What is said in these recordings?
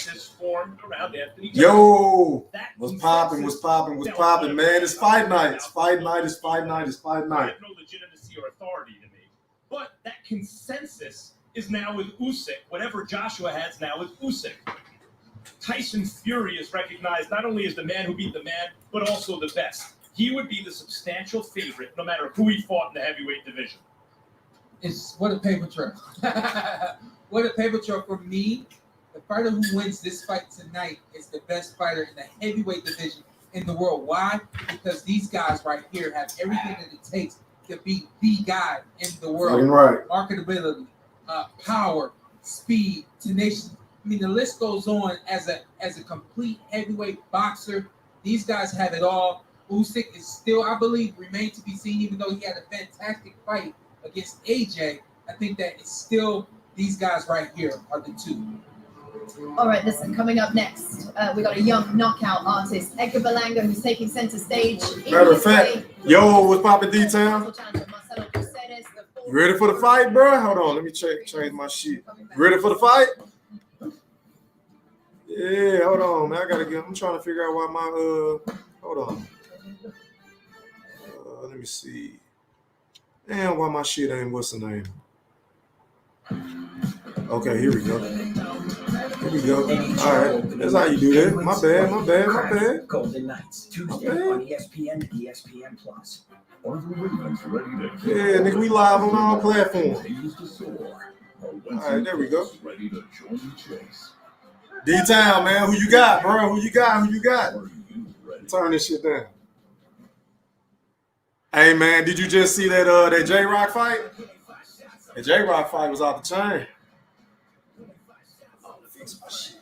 consensus formed around Anthony Johnson. Yo, what's popping, man? It's fight night. It's fight night. Had no legitimacy or authority to me. But that consensus is now with Usyk. Whatever Joshua has now with Usyk. Tyson Fury is recognized not only as the man who beat the man, but also the best. He would be the substantial favorite no matter who he fought in the heavyweight division. It's what a paper trail. What a paper trail for me. The fighter who wins this fight tonight is the best fighter in the heavyweight division in the world. Why? Because these guys right here have everything that it takes to be the guy in the world. Right. Marketability, power, speed, tenacious. I mean, the list goes on. As a complete heavyweight boxer, these guys have it all. Usyk is still, I believe, remains to be seen, even though he had a fantastic fight against AJ. I think that it's still these guys right here are the two. All right, listen, coming up next, we got a young knockout artist, Edgar Berlanga, who's taking center stage. Matter of fact, yo, what's popping, D-Town? You ready for the fight, bro? Hold on, let me change my shit. You ready for the fight? Yeah, hold on, man. I'm trying to figure out why my hold on. Let me see. Damn, why my shit ain't what's the name? Okay, here we go. All right, that's how you do that. My bad. Golden Knights, Tuesday on ESPN and ESPN Plus. Yeah, nigga, we live on all platforms. All right, there we go. D-Town, man, who you got, bro? Who you got? Turn this shit down. Hey, man, did you just see that J-Rock fight? The J-Rock fight was off the chain. Fix my shit.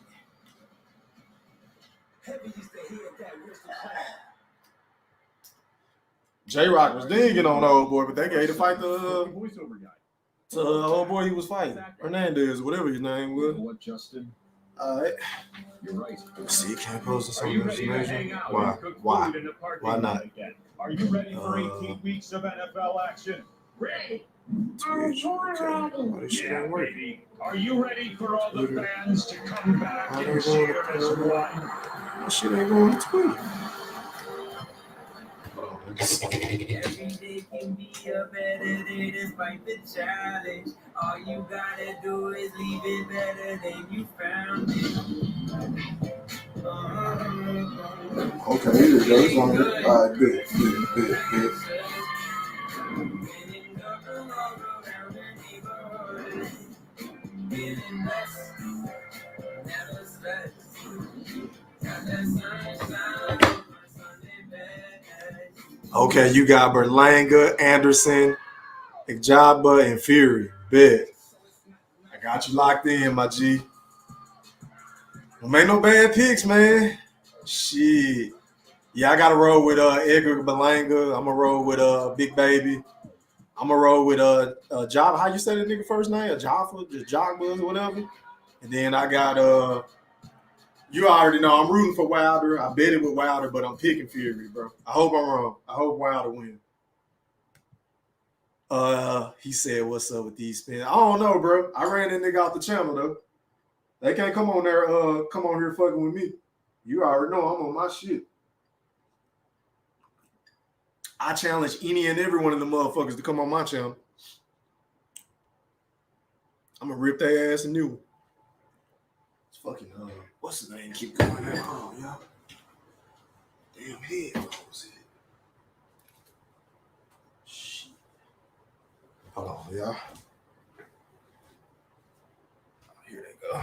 J-Rock was dinging on the old boy, but they gave the fight to old boy he was fighting. Hernandez, whatever his name was. What, Justin? All right. You're right. See, can't post this on Ready to hang out Why? and cook Why? food in the parking Why not? lot again? Are you ready for 18 weeks of NFL action? Ready. Yeah, baby. Are you ready for all the fans to come back and cheer as one? That shit ain't going to Twitter. Every day can be a better day despite the challenge. All you gotta do is leave it better than you found it. Okay, here we go. It's on here. All right, good. Okay, you got Berlanga, Anderson, Ijaba, and Fury. Bet. I got you locked in, my G. Don't make no bad picks, man. Shit. Yeah, I got to roll with Edgar Berlanga. I'm going to roll with Big Baby. I'm going to roll with Java. How you say that nigga first name? Jaffa, just Jogba or whatever. And then I got you already know I'm rooting for Wilder. I bet it with Wilder, but I'm picking Fury, bro. I hope I'm wrong. I hope Wilder wins. He said, "What's up with these spins?" I don't know, bro. I ran that nigga off the channel though. They can't come on there, come on here fucking with me. You already know I'm on my shit. I challenge any and every one of the motherfuckers to come on my channel. I'm gonna rip their ass a new one. It's fucking what's the name? Keep going. Oh, yeah. Damn headphones. Shit. Hold on, y'all. Here they go.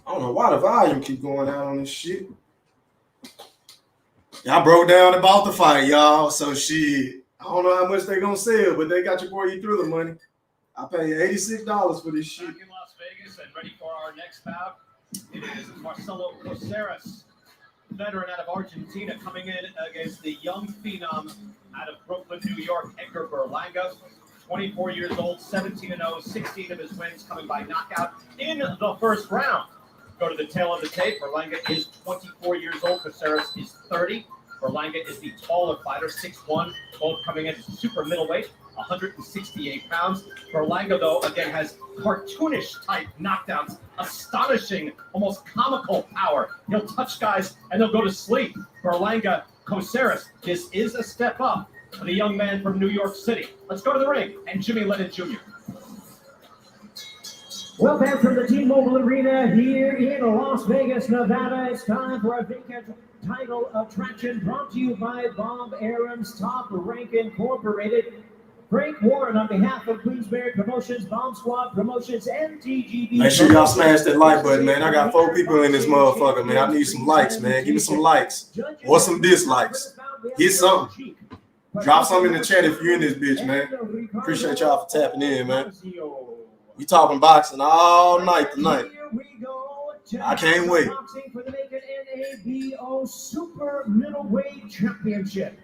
I don't know why the volume keep going down on this shit. Y'all broke down and bought the fight, y'all. So shit, I don't know how much they gonna sell, but they got your boy Thriller money. I paid $86 for this shit. Back in Las Vegas and ready for our next bout. It is Marcelo Caceres veteran out of Argentina coming in against the young phenom out of Brooklyn, New York, Edgar Berlanga. 24 years old, 17-0, 16 of his wins coming by knockout in the first round. Go to the tail of the tape. Berlanga is 24 years old. Caceres is 30. Berlanga is the taller fighter, 6'1", both coming in super middleweight, 168 pounds. Berlanga, though, again, has cartoonish type knockdowns, astonishing, almost comical power. He'll touch guys and they'll go to sleep. Berlanga, Caceres, this is a step up for the young man from New York City. Let's go to the ring and Jimmy Lennon Jr. Well, back from the T-Mobile Arena here in Las Vegas, Nevada, it's time for a vacant title attraction brought to you by Bob Aaron's Top Rank Incorporated. Frank Warren on behalf of Queensberry Promotions, Bomb Squad Promotions, and TGB. Make sure y'all smash that like button, man. I got 4 people in this motherfucker, man. I need some likes, man. Give me some likes or some dislikes. Get something. Drop something in the chat if you're in this bitch, man. Appreciate y'all for tapping in, man. We talking boxing all night tonight. I can't wait. For the vacant NABO Super Middleweight Championship.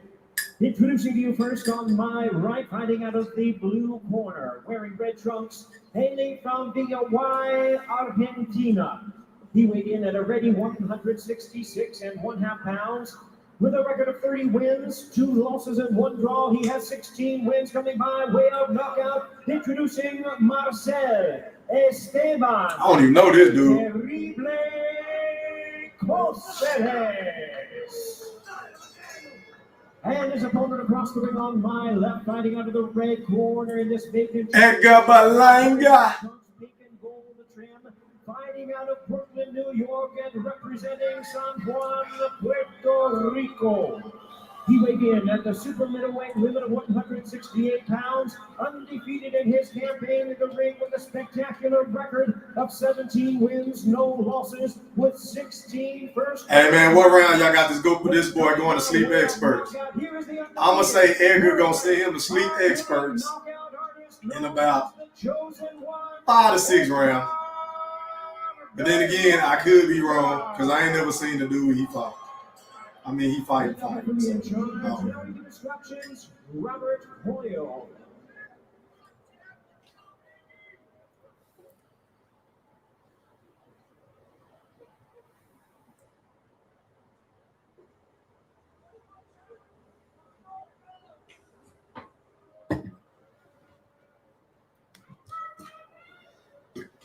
Introducing to you first on my right, fighting out of the blue corner, wearing red trunks, hailing from Uruguay, Argentina. He weighed in at a ready 166 1/2 pounds. With a record of 30 wins, 2 losses, and 1 draw, he has 16 wins coming by way of knockout. Introducing Marcel Esteban. I don't even know this dude. Terrible Caceres. And his opponent across the ring on my left, fighting under the red corner in this vacant. Edgar Berlanga. Pink and gold trim, fighting out of Brooklyn, New York, and representing San Juan, Puerto Rico. He weighed in at the super middleweight limit of 168 pounds, undefeated in his campaign in the ring with a spectacular record of 17 wins, no losses, with 16 first. Hey, man, what round y'all got this go for this boy going to sleep experts? I'm going to say Edgar going to send him to sleep experts in about 5 to 6 rounds. But then again, I could be wrong because I ain't never seen the dude he fought. I mean, he fights. Robert Hoyle.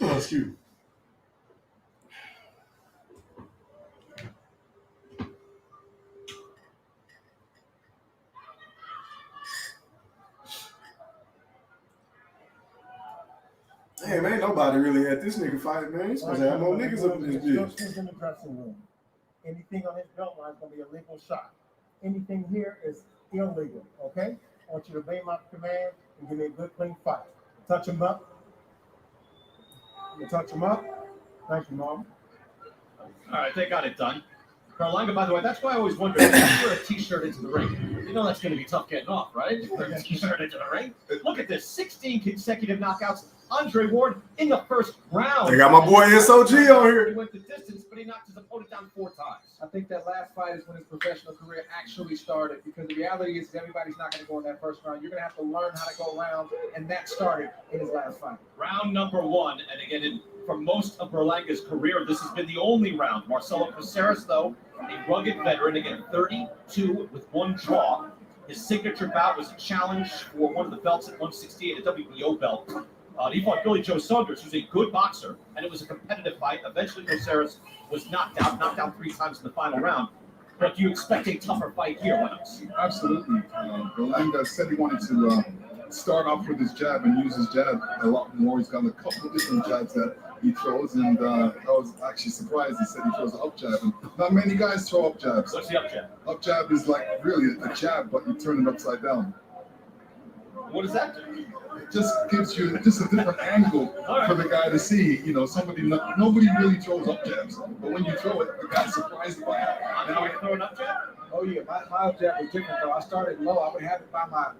Oh, excuse me. Damn, ain't nobody really at this nigga fight, man. He's supposed to have more niggas up in this bitch. Instructions in the dressing room. Anything on his belt line is going to be a legal shot. Anything here is illegal, okay? I want you to obey my command and give me a good, clean fight. Touch him up. You touch him up. Thank you, Mom. All right, they got it done. Berlanga, by the way, that's why I always wonder if you wear a t-shirt into the ring. You know that's going to be tough getting off, right? You wear a t-shirt into the ring. Look at this, 16 consecutive knockouts. Andre Ward in the first round. They got my boy SOG on here. He went the distance, but he knocked his opponent down 4 times. I think that last fight is when his professional career actually started, because the reality is everybody's not going to go in that first round. You're going to have to learn how to go around, and that started in his last fight. Round number 1, and again, for most of Berlanga's career, this has been the only round. Marcelo Caceres, though, a rugged veteran, again, 32 with 1 draw. His signature bout was a challenge for one of the belts at 168, a WBO belt. He fought Billy Joe Saunders, who's a good boxer, and it was a competitive fight. Eventually, Caceres was knocked out 3 times in the final round. But do you expect a tougher fight here, Lennox? Absolutely. Berlanga said he wanted to start off with his jab and use his jab a lot more. He's got a couple of different jabs that he throws, and I was actually surprised he said he throws an up jab. And not many guys throw up jabs. What's the up jab? Up jab is like really a jab, but you turn it upside down. What does that do? It just gives you just a different angle for the guy to see. You know, nobody really throws up jabs, but when you throw it, the guy's surprised by it. Now you throw an up jab? Oh yeah, my up jab was different though. I started low. I would have it by my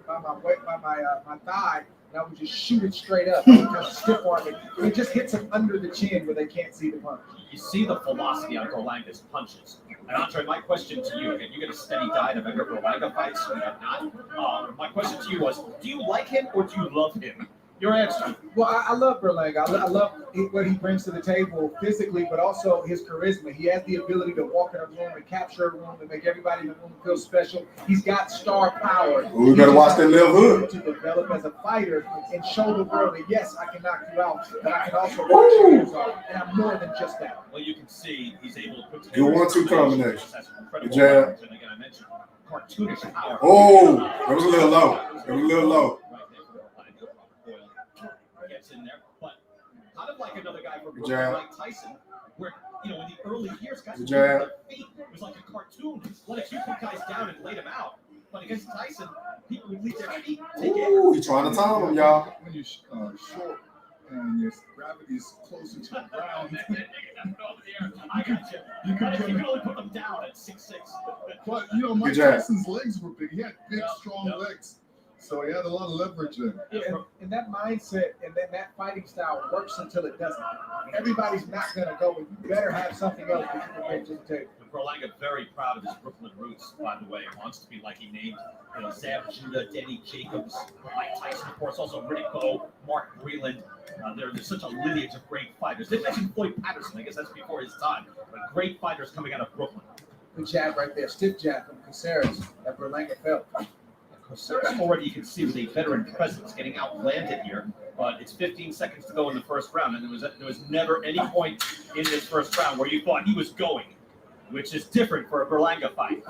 thigh, and I would just shoot it straight up. I would just stiff arm it. And it just hits him under the chin where they can't see the punch. You see the velocity on Berlanga's punches. And Andre, my question to you, again, you get a steady diet of Edgar Berlanga fights, you have not. My question to you was, do you like him or do you love him? Your answer. Well, I love Berlanga. I love what he brings to the table physically, but also his charisma. He has the ability to walk in a room and capture a room and make everybody in the room feel special. He's got star power. We better watch that little hood. To develop as a fighter and show the world that, yes, I can knock you out, but I can also work your ears off, and I'm more than just that. Well, you can see he's able to put Good 1-2 combination. Good jab. And again, I mentioned cartoonish power. Oh, that was a little low. That was a little low. Gets in there, but kind of like another guy from Good jab. like Tyson, where in the early years, guys Good would jab. their feet. It was like a cartoon. Let a few put guys down and laid them out. But against Tyson, people would leave their feet. Ooh, he's trying to time him, y'all. When you're short and your gravity is closer to the ground, I got you. you can You get can only put them down at 6'6". But Mike Good jab. Tyson's legs were big. He had big, Yep, strong yep. legs, so he had a lot of leverage there. And that mindset and then that fighting style works until it doesn't. Everybody's not going to go, and you better have something else that you can bring to the table. Berlanga very proud of his Brooklyn roots, by the way. Wants to be like he named, Zab Judah, Denny Jacobs, Mike Tyson, of course, also Riddick Bowe, Mark Breland. There's such a lineage of great fighters. They mentioned Floyd Patterson. I guess that's before his time. But great fighters coming out of Brooklyn. Good jab right there, stiff jab from Caceres that Berlanga felt. Caceres already, you can see, with a veteran presence getting outlanded here. But it's 15 seconds to go in the first round, and there was never any point in this first round where you thought he was going, which is different for a Berlanga fight.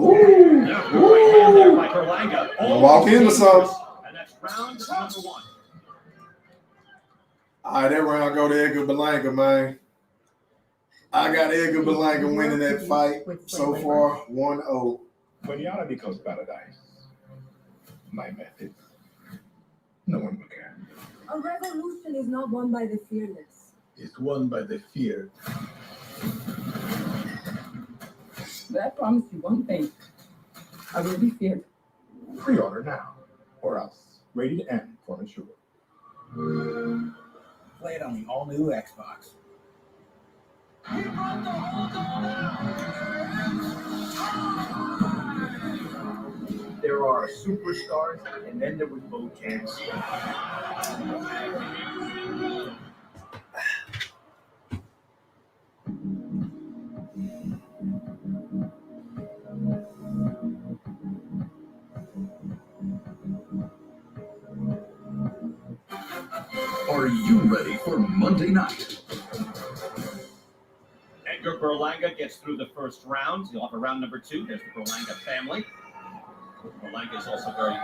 Ooh. Yeah, good right hand there by Berlanga. Walk into something. And that's round number 1. All right, that round go to Edgar Berlanga, man. I got Edgar Berlanga winning that fight so far, 1-0. When Yana becomes paradise, my method, no one will care. A revolution is not won by the fearless. It's won by the feared. But I promise you one thing. I will be feared. Pre-order now, or else rated M for mature. Play it on the all-new Xbox. There are superstars, and then there was Bo Chance. Are you ready for Monday night? Edgar Berlanga gets through the first round. You'll have a round number 2. There's the Berlanga family. Berlanga is also very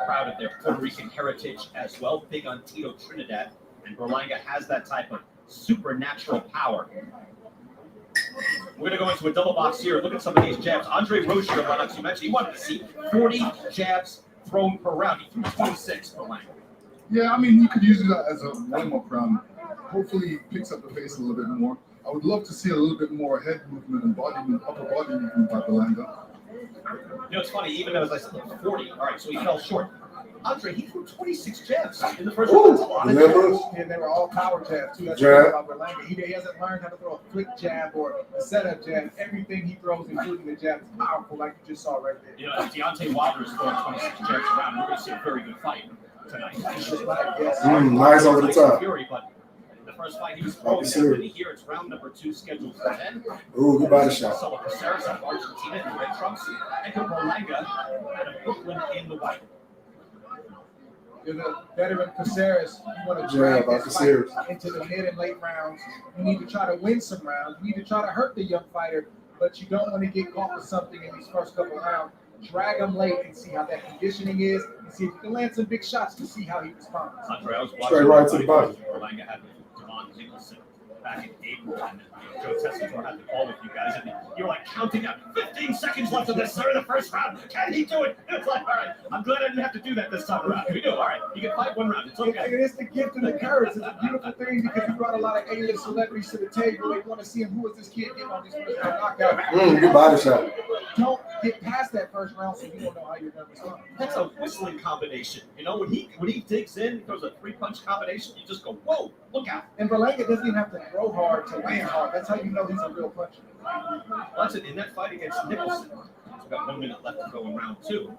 proud of their Puerto Rican heritage as well, big on Tito Trinidad. And Berlanga has that type of supernatural power. We're going to go into a double box here. Look at some of these jabs. Andre Rozier, Lennox, you mentioned he wanted to see 40 jabs thrown per round. He threw 26 per round. Yeah, I mean, you could use that as a warm-up round. Hopefully, he picks up the pace a little bit more. I would love to see a little bit more head movement and upper body movement by Berlanga. It's funny, even as I said, 40. All right, so he fell short. Andre, he threw 26 jabs in the first round. That's a lot of jabs. And they were all power jabs, too. That's Jab. what about Berlanga. He hasn't learned how to throw a flick jab or a setup jab. Everything he throws, including the jab, is powerful, like you just saw right there. If Deontay Wilder is throwing 26 jabs around, we're going to see a very good fight tonight. Nice over the top. Fury, but the first fight he was throwing that many here. It's round number 2 scheduled for then. Ooh, good body shot. Marcelo Caceres out of Argentina in the red trunks. Edgar Berlanga out of Brooklyn in the white. You're the veteran Caceres. You want to drag this fight into the mid and late rounds. You need to try to win some rounds. You need to try to hurt the young fighter, but you don't want to get caught with something in these first couple rounds. Drag him late and see how that conditioning is, and see if you can land some big shots to see how he responds. Andre, I was watching Straight right to the body. Berlanga had with Devon Nicholson back in April, and Joe Tessitore had the call with you guys, and you were like counting out 15 seconds left of this the first round. Can he do it? It's like, all right, I'm glad I didn't have to do that this time around. We do. All right, you can fight one round. It's okay. And it's the gift and the courage. It's a beautiful thing because you brought a lot of A-list celebrities to the table. They want to see him. Who is this kid getting on these first round knockouts? Good body shot. Don't get past that first round, so you don't know how you're going to respond. That's a whistling combination. You know, when he digs in, throws a 3-punch combination, you just go, whoa, look out. And Berlanga doesn't even have to throw hard to land hard. That's how you know he's a real puncher. Listen, in that fight against Nicholson, it's about 1 minute left to go in round 2.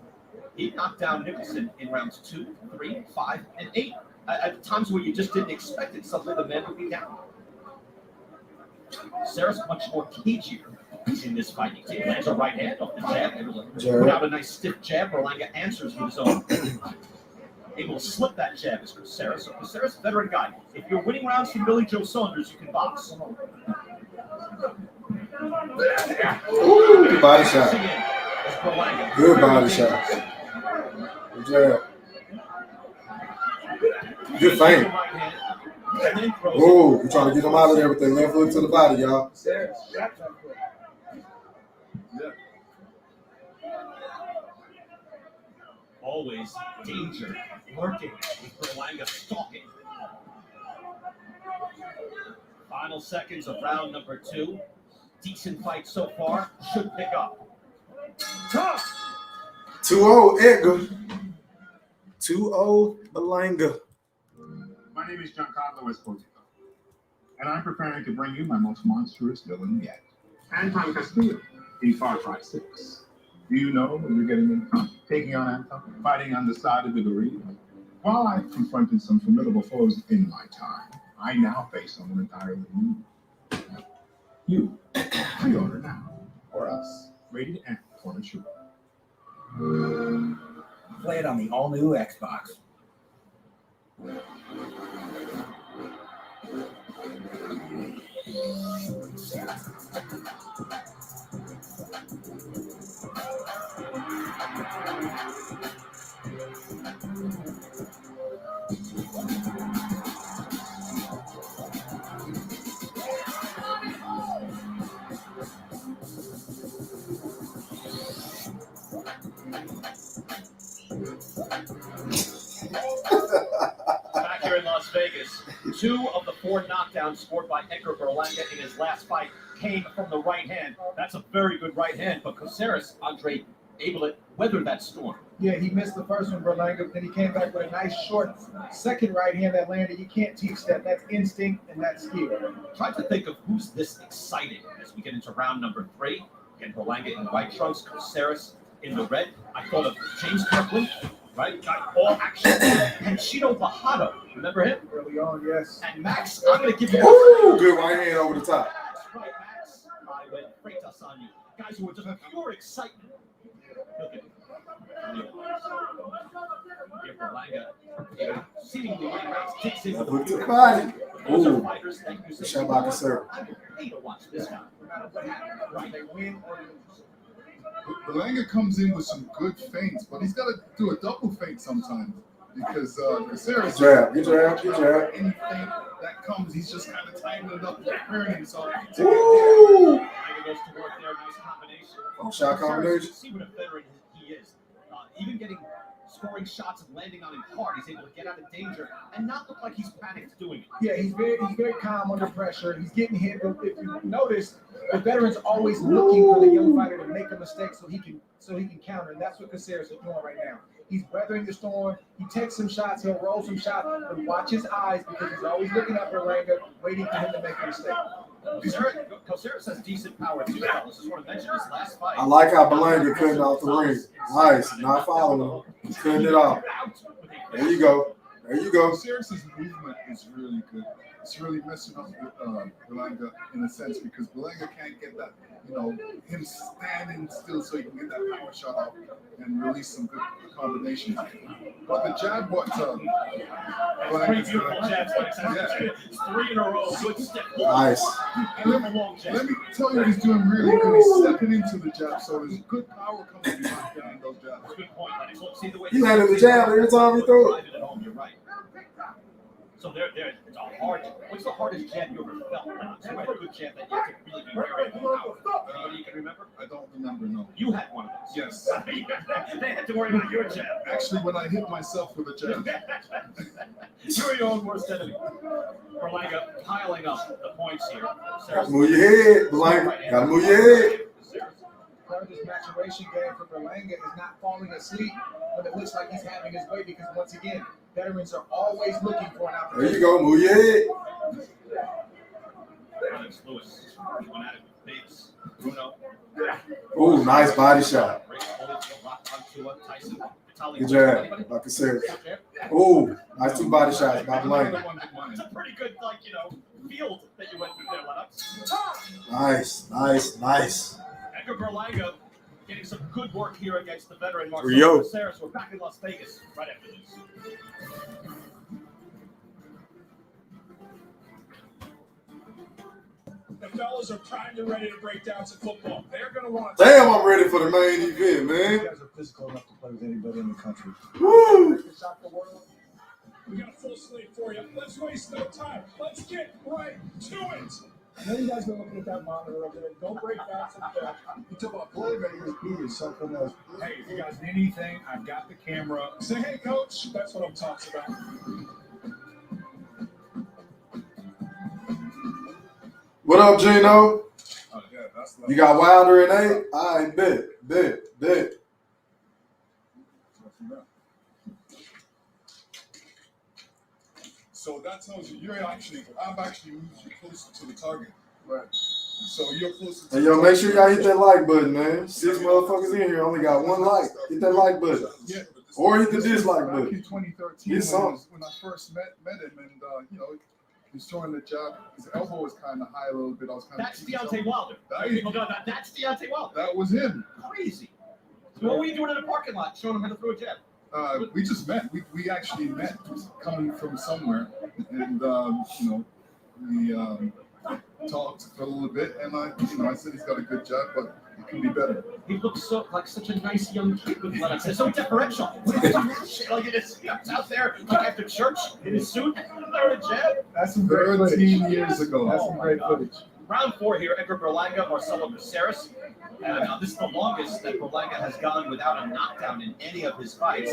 He knocked down Nicholson in rounds 2, 3, 5, and 8. At times where you just didn't expect it, suddenly the man would be down. Sarah's much more cagier in this fight. He lands a right hand off the jab, put out a nice stiff jab. Berlanga answers with his own. Able to slip that jab is Caceres. So Caceres, veteran guy. If you're winning rounds from Billy Joe Saunders, you can box. Ooh, body shot. Good body shot. Good jab. Good feint. Oh, you're trying to get them out of there with that left hook to the body, y'all. Always danger lurking with Berlanga stalking. Final seconds of round number 2. Decent fight so far. Should pick up. Tough. 2-0 Edgar. 2-0 Berlanga. My name is Giancarlo Esposito, and I'm preparing to bring you my most monstrous villain yet, Anton Castillo in Far Cry 6. Do you know what you're getting into? Taking on Anton, fighting on the side of the gorilla. While I've confronted some formidable foes in my time, I now face someone entirely new. You, pre-order now, or else, rated M for mature. Play it on the all-new Xbox. Back here in Las Vegas, 2 of the 4 knockdowns scored by Edgar Berlanga in his last fight came from the right hand. That's a very good right hand, but Caceres, Andre, able to weather that storm. Yeah, he missed the first one, Berlanga, but then he came back with a nice short second right hand that landed. You can't teach that. That's instinct and that's skill. Try to think of who's this exciting as we get into round number 3. Again, Berlanga in white trunks, Caceres in the red. I thought of James Kirkland, right? Got all action. And Chito Bajado, remember him? Early on, yes. And Max, I'm going to give you Ooh, good right hand over the top. That's right, Max. I went Freitas on you. Guys who were just pure excitement. Look at here, Berlanga. Seemingly winning rounds, kicks in with Look to the body. Those are Ooh, fighters that you say, shot by Caceres. I would pay to watch this guy. No matter what happens, right? They win or lose. Berlanga comes in with some good feints, but he's got to do a double feint sometimes because Caceres. Jab, get jab, get jab. Any feint that comes, he's just kind of tightening it up, preparing himself. Ooh. Berlanga goes to work there, nice combination. Shot combination. See what a veteran he is. Even scoring shots and landing on him hard, he's able to get out of danger and not look like he's panicked doing it. Yeah, he's very calm under pressure. He's getting hit. But if you notice, the veteran's always looking for the young fighter to make a mistake so he can counter, and that's what Caceres is doing right now. He's weathering the storm. He takes some shots. He'll roll some shots, but watch his eyes because he's always looking up at Berlanga, waiting for him to make a mistake. Caceres has decent power too, fellas. Just want to mention his last fight. I like how Berlanga cutting off the ring. Nice, not following him. He's cutting it off. There you go. There you go. Caceres' movement is really good. It's really messing up Berlanga in a sense because Berlanga can't get that, him standing still so he can get that power shot off and release some good combinations. But the jab, Three beautiful jabs, it's 3 in a row. Good step. Nice. Let me tell you what he's doing really good. He's stepping into the jab, so there's good power coming behind those jabs. Good point, Lennox. Look, see the way He landed the jab every time he threw it. You're right. So it's a hard. What's the hardest jab you ever felt? So a good jab that you could really be wearing on power. Anybody you can remember? I don't remember, no. You had one of those. Yes. They had to worry about your jab. Actually, when I hit myself with a jab. You're your own worst enemy. Berlanga piling up the points here. Gotta move your head, Berlanga. Gotta move your head. part of this maturation game for Berlanga is not falling asleep when it looks like he's having his way, because once again, veterans are always looking for an There opportunity. you go, move your head. Alex Lewis went at it with Bates. Bruno. Ooh, nice body shot. Great hold, locked onto Tyson. Vitaly. Good job, like I said. Ooh, nice 2 body shots by Berlanga. It's a pretty good, field that you went through there, Lennox. Nice. Edgar Berlanga getting some good work here against the veteran Rio. Marcelo Caceres. We're back in Las Vegas right after this. The fellas are primed and ready to break down some football. They're going to want. Damn, I'm ready for the main event, You man. guys are physical enough to play with anybody in the country. Woo! We got a full slate for you. Let's waste no time. Let's get right to it. I know you guys are looking at that monitor over there. Don't break down some stuff. You talk about play ready to be or something else. Hey, if you guys need anything, I've got the camera. Say, hey, coach. That's what I'm talking about. What up, Gino? Oh, yeah, that's You got Wilder in 8? I bet. So that tells you I've actually moved you closer to the target. Right. So you're closer to Hey, yo, make sure y'all hit that like button, man. 6 motherfuckers in here only got 1 like. Hit that like button. Yeah. Or hit the dislike Back button. in 2013, Get some. when I first met him, and he's throwing the jab. His elbow was kind of high a little bit. I was kind of. That's Deontay Wilder. People don't know that's Deontay Wilder. That was him. Crazy. So what were you doing in the parking lot showing him how to throw a jab? We just met. We actually met coming from somewhere, and we talked for a little bit, and I said he's got a good jab, but it can be better. He looks like such a nice young kid with Lennox. It's so differential. What are you doing that shit? Like he's out there after church in his suit, throwing a jab. That's some great 13 footage. years ago. That's some great footage. Round 4 here, Edgar Berlanga, Marcelo Caceres. And this is the longest that Berlanga has gone without a knockdown in any of his fights.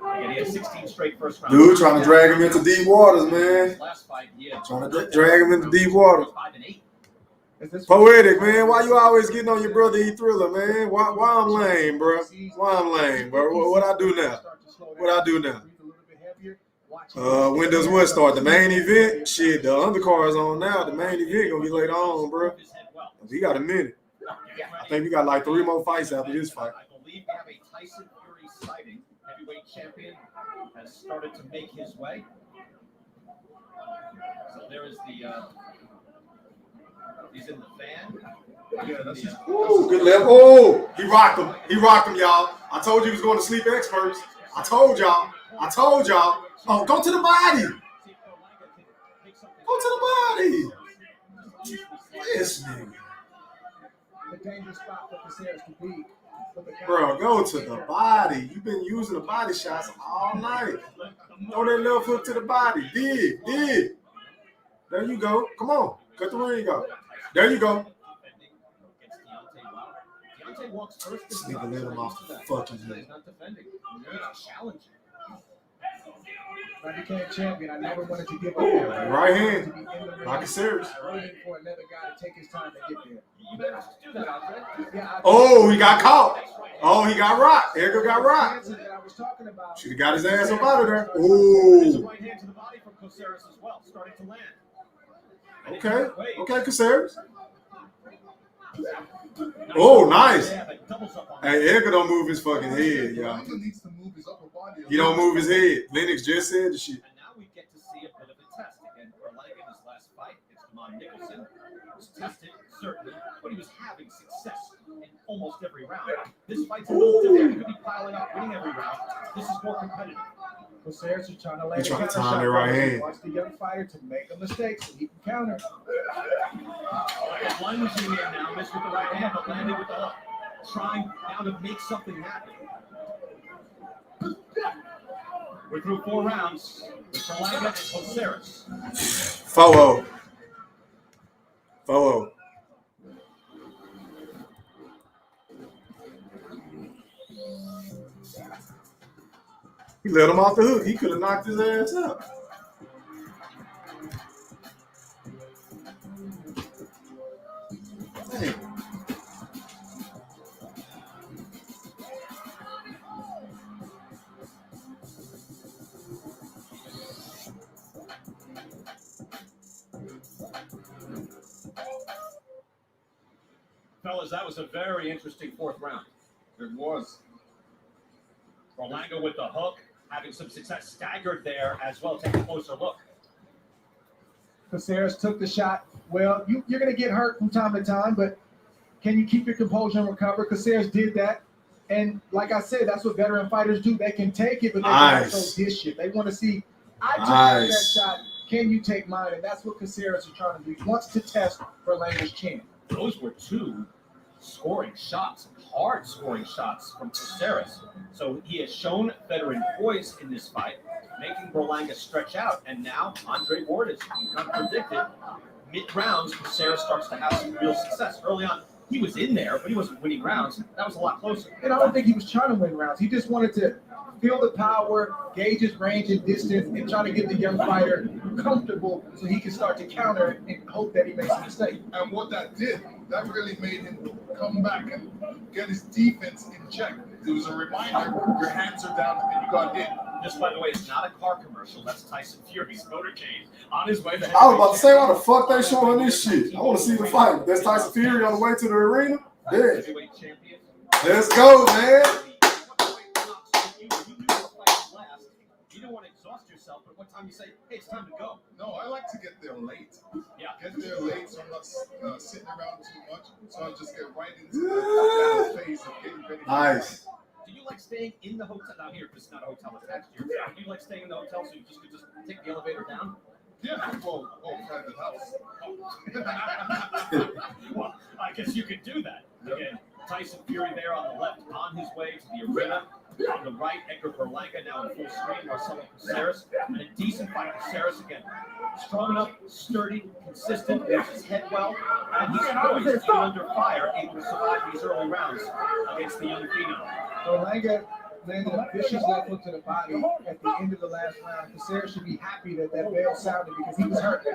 And he had 16 straight first rounds. Dude, trying to drag him into deep waters, man. Last fight, he had Trying to drag him into deep water. 5 and 8. Poetic, man. Why you always getting on your brother E Thriller, man? Why I'm lame, bro? What I do now? When does what start? The main event? Shit, the undercard's on now. The main event gonna be later on, bro. We got a minute. I think we got like 3 more fights after this fight. I believe we have a Tyson Fury sighting. Heavyweight champion has started to make his way. So there is the. He's in the fan. Yeah, that's just. Ooh, good level. Oh, he rocked him, y'all. I told you he was going to sleep experts. I told y'all. Oh, go to the body. Go to the body. This nigga. The dangerous spot for Caceres to be. Bro, go to the body. You've been using the body shots all night. Throw that left hook to the body. Dig. There you go. Come on. Cut the ring out. There you go. Deontay walks first. This nigga let him off the fucking head. He's not defending. He's challenging. I became champion. I never wanted to give up there. Right hand. Like a serious. Waiting for another guy to take his time to get there. You better just do that, Andre. Yeah, Oh, he got caught. Oh, he got rocked. Edgar got rocked. that I was talking about. Should have got his ass up out of there. There's a Ooh. right hand to the body from Caceres as well, starting to land. Okay, Caceres. Oh, nice. Hey, Edgar don't move his fucking head, y'all. Berlanga needs to move his upper body. He don't move his head. Lennox just said the shit. And now we get to see a bit of a test. Again, Berlanga in his last fight against Damon Nicholson was tested, certainly, but he was having success in almost every round. This fight's a little different. He could be piling up, winning every round. This is more competitive. Caceres is trying to lay He's the trying to counter time shot. it right hand. Wants the young fighter to make a mistake so he can counter. Lunging in now, missed with the right hand, but landed with the left. Trying now to make something happen. We're through 4 rounds with Berlanga and Caceres. 4-0. He let him off the hook. He could have knocked his ass out. Damn. Fellas, that was a very interesting fourth round. It was. Berlanga with the hook, having some success, staggered there as well. Take a closer look. Caceres took the shot. Well, you're going to get hurt from time to time, but can you keep your composure and recover? Caceres did that. And like I said, that's what veteran fighters do. They can take it, but they can also dish it. They want to see, I took that shot. Can you take mine? And that's what Caceres is trying to do. He wants to test Berlanga's chin. Those were two scoring shots, hard scoring shots from Caceres. So he has shown veteran poise in this fight, making Berlanga stretch out. And now Andre Ward is contradicted. Mid-rounds, Caceres starts to have some real success. Early on, he was in there, but he wasn't winning rounds. That was a lot closer. And I don't think he was trying to win rounds. He just wanted to feel the power, gauge his range and distance, and try to get the young fighter comfortable so he can start to counter and hope that he makes a mistake. And what that did, that really made him come back and get his defense in check. It was a reminder, your hands are down and you got hit. This, by the way, is not a car commercial. That's Tyson Fury's motorcade on his way to I was about to say, why the fuck they showing this shit? I want to see the fight. That's Tyson Fury on the way to the arena. Yeah. Let's go, man. You don't want to exhaust yourself, but what time you say, hey, it's time to go? No, I like to get there late. Yeah. Get there late so I'm not sitting around too much. So I'll just get right into the phase of getting ready. Nice. Do you like staying in the hotel? Now here, this is not a hotel attached to your town. Do you like staying in the hotel so you could just take the elevator down? Yeah, well, private house. Well, I guess you could do that. Again, Tyson Fury there on the left, on his way to the arena. On the right, Edgar Berlanga now in full screen. Marcelo Caceres, and a decent fight. Caceres again, strong enough, sturdy, consistent, moves his head well, and he's poised even under fire, able to survive these early rounds against the young phenom. Berlanga landed a vicious left hook to the body at the end of the last round. Caceres should be happy that bell sounded because he was hurt.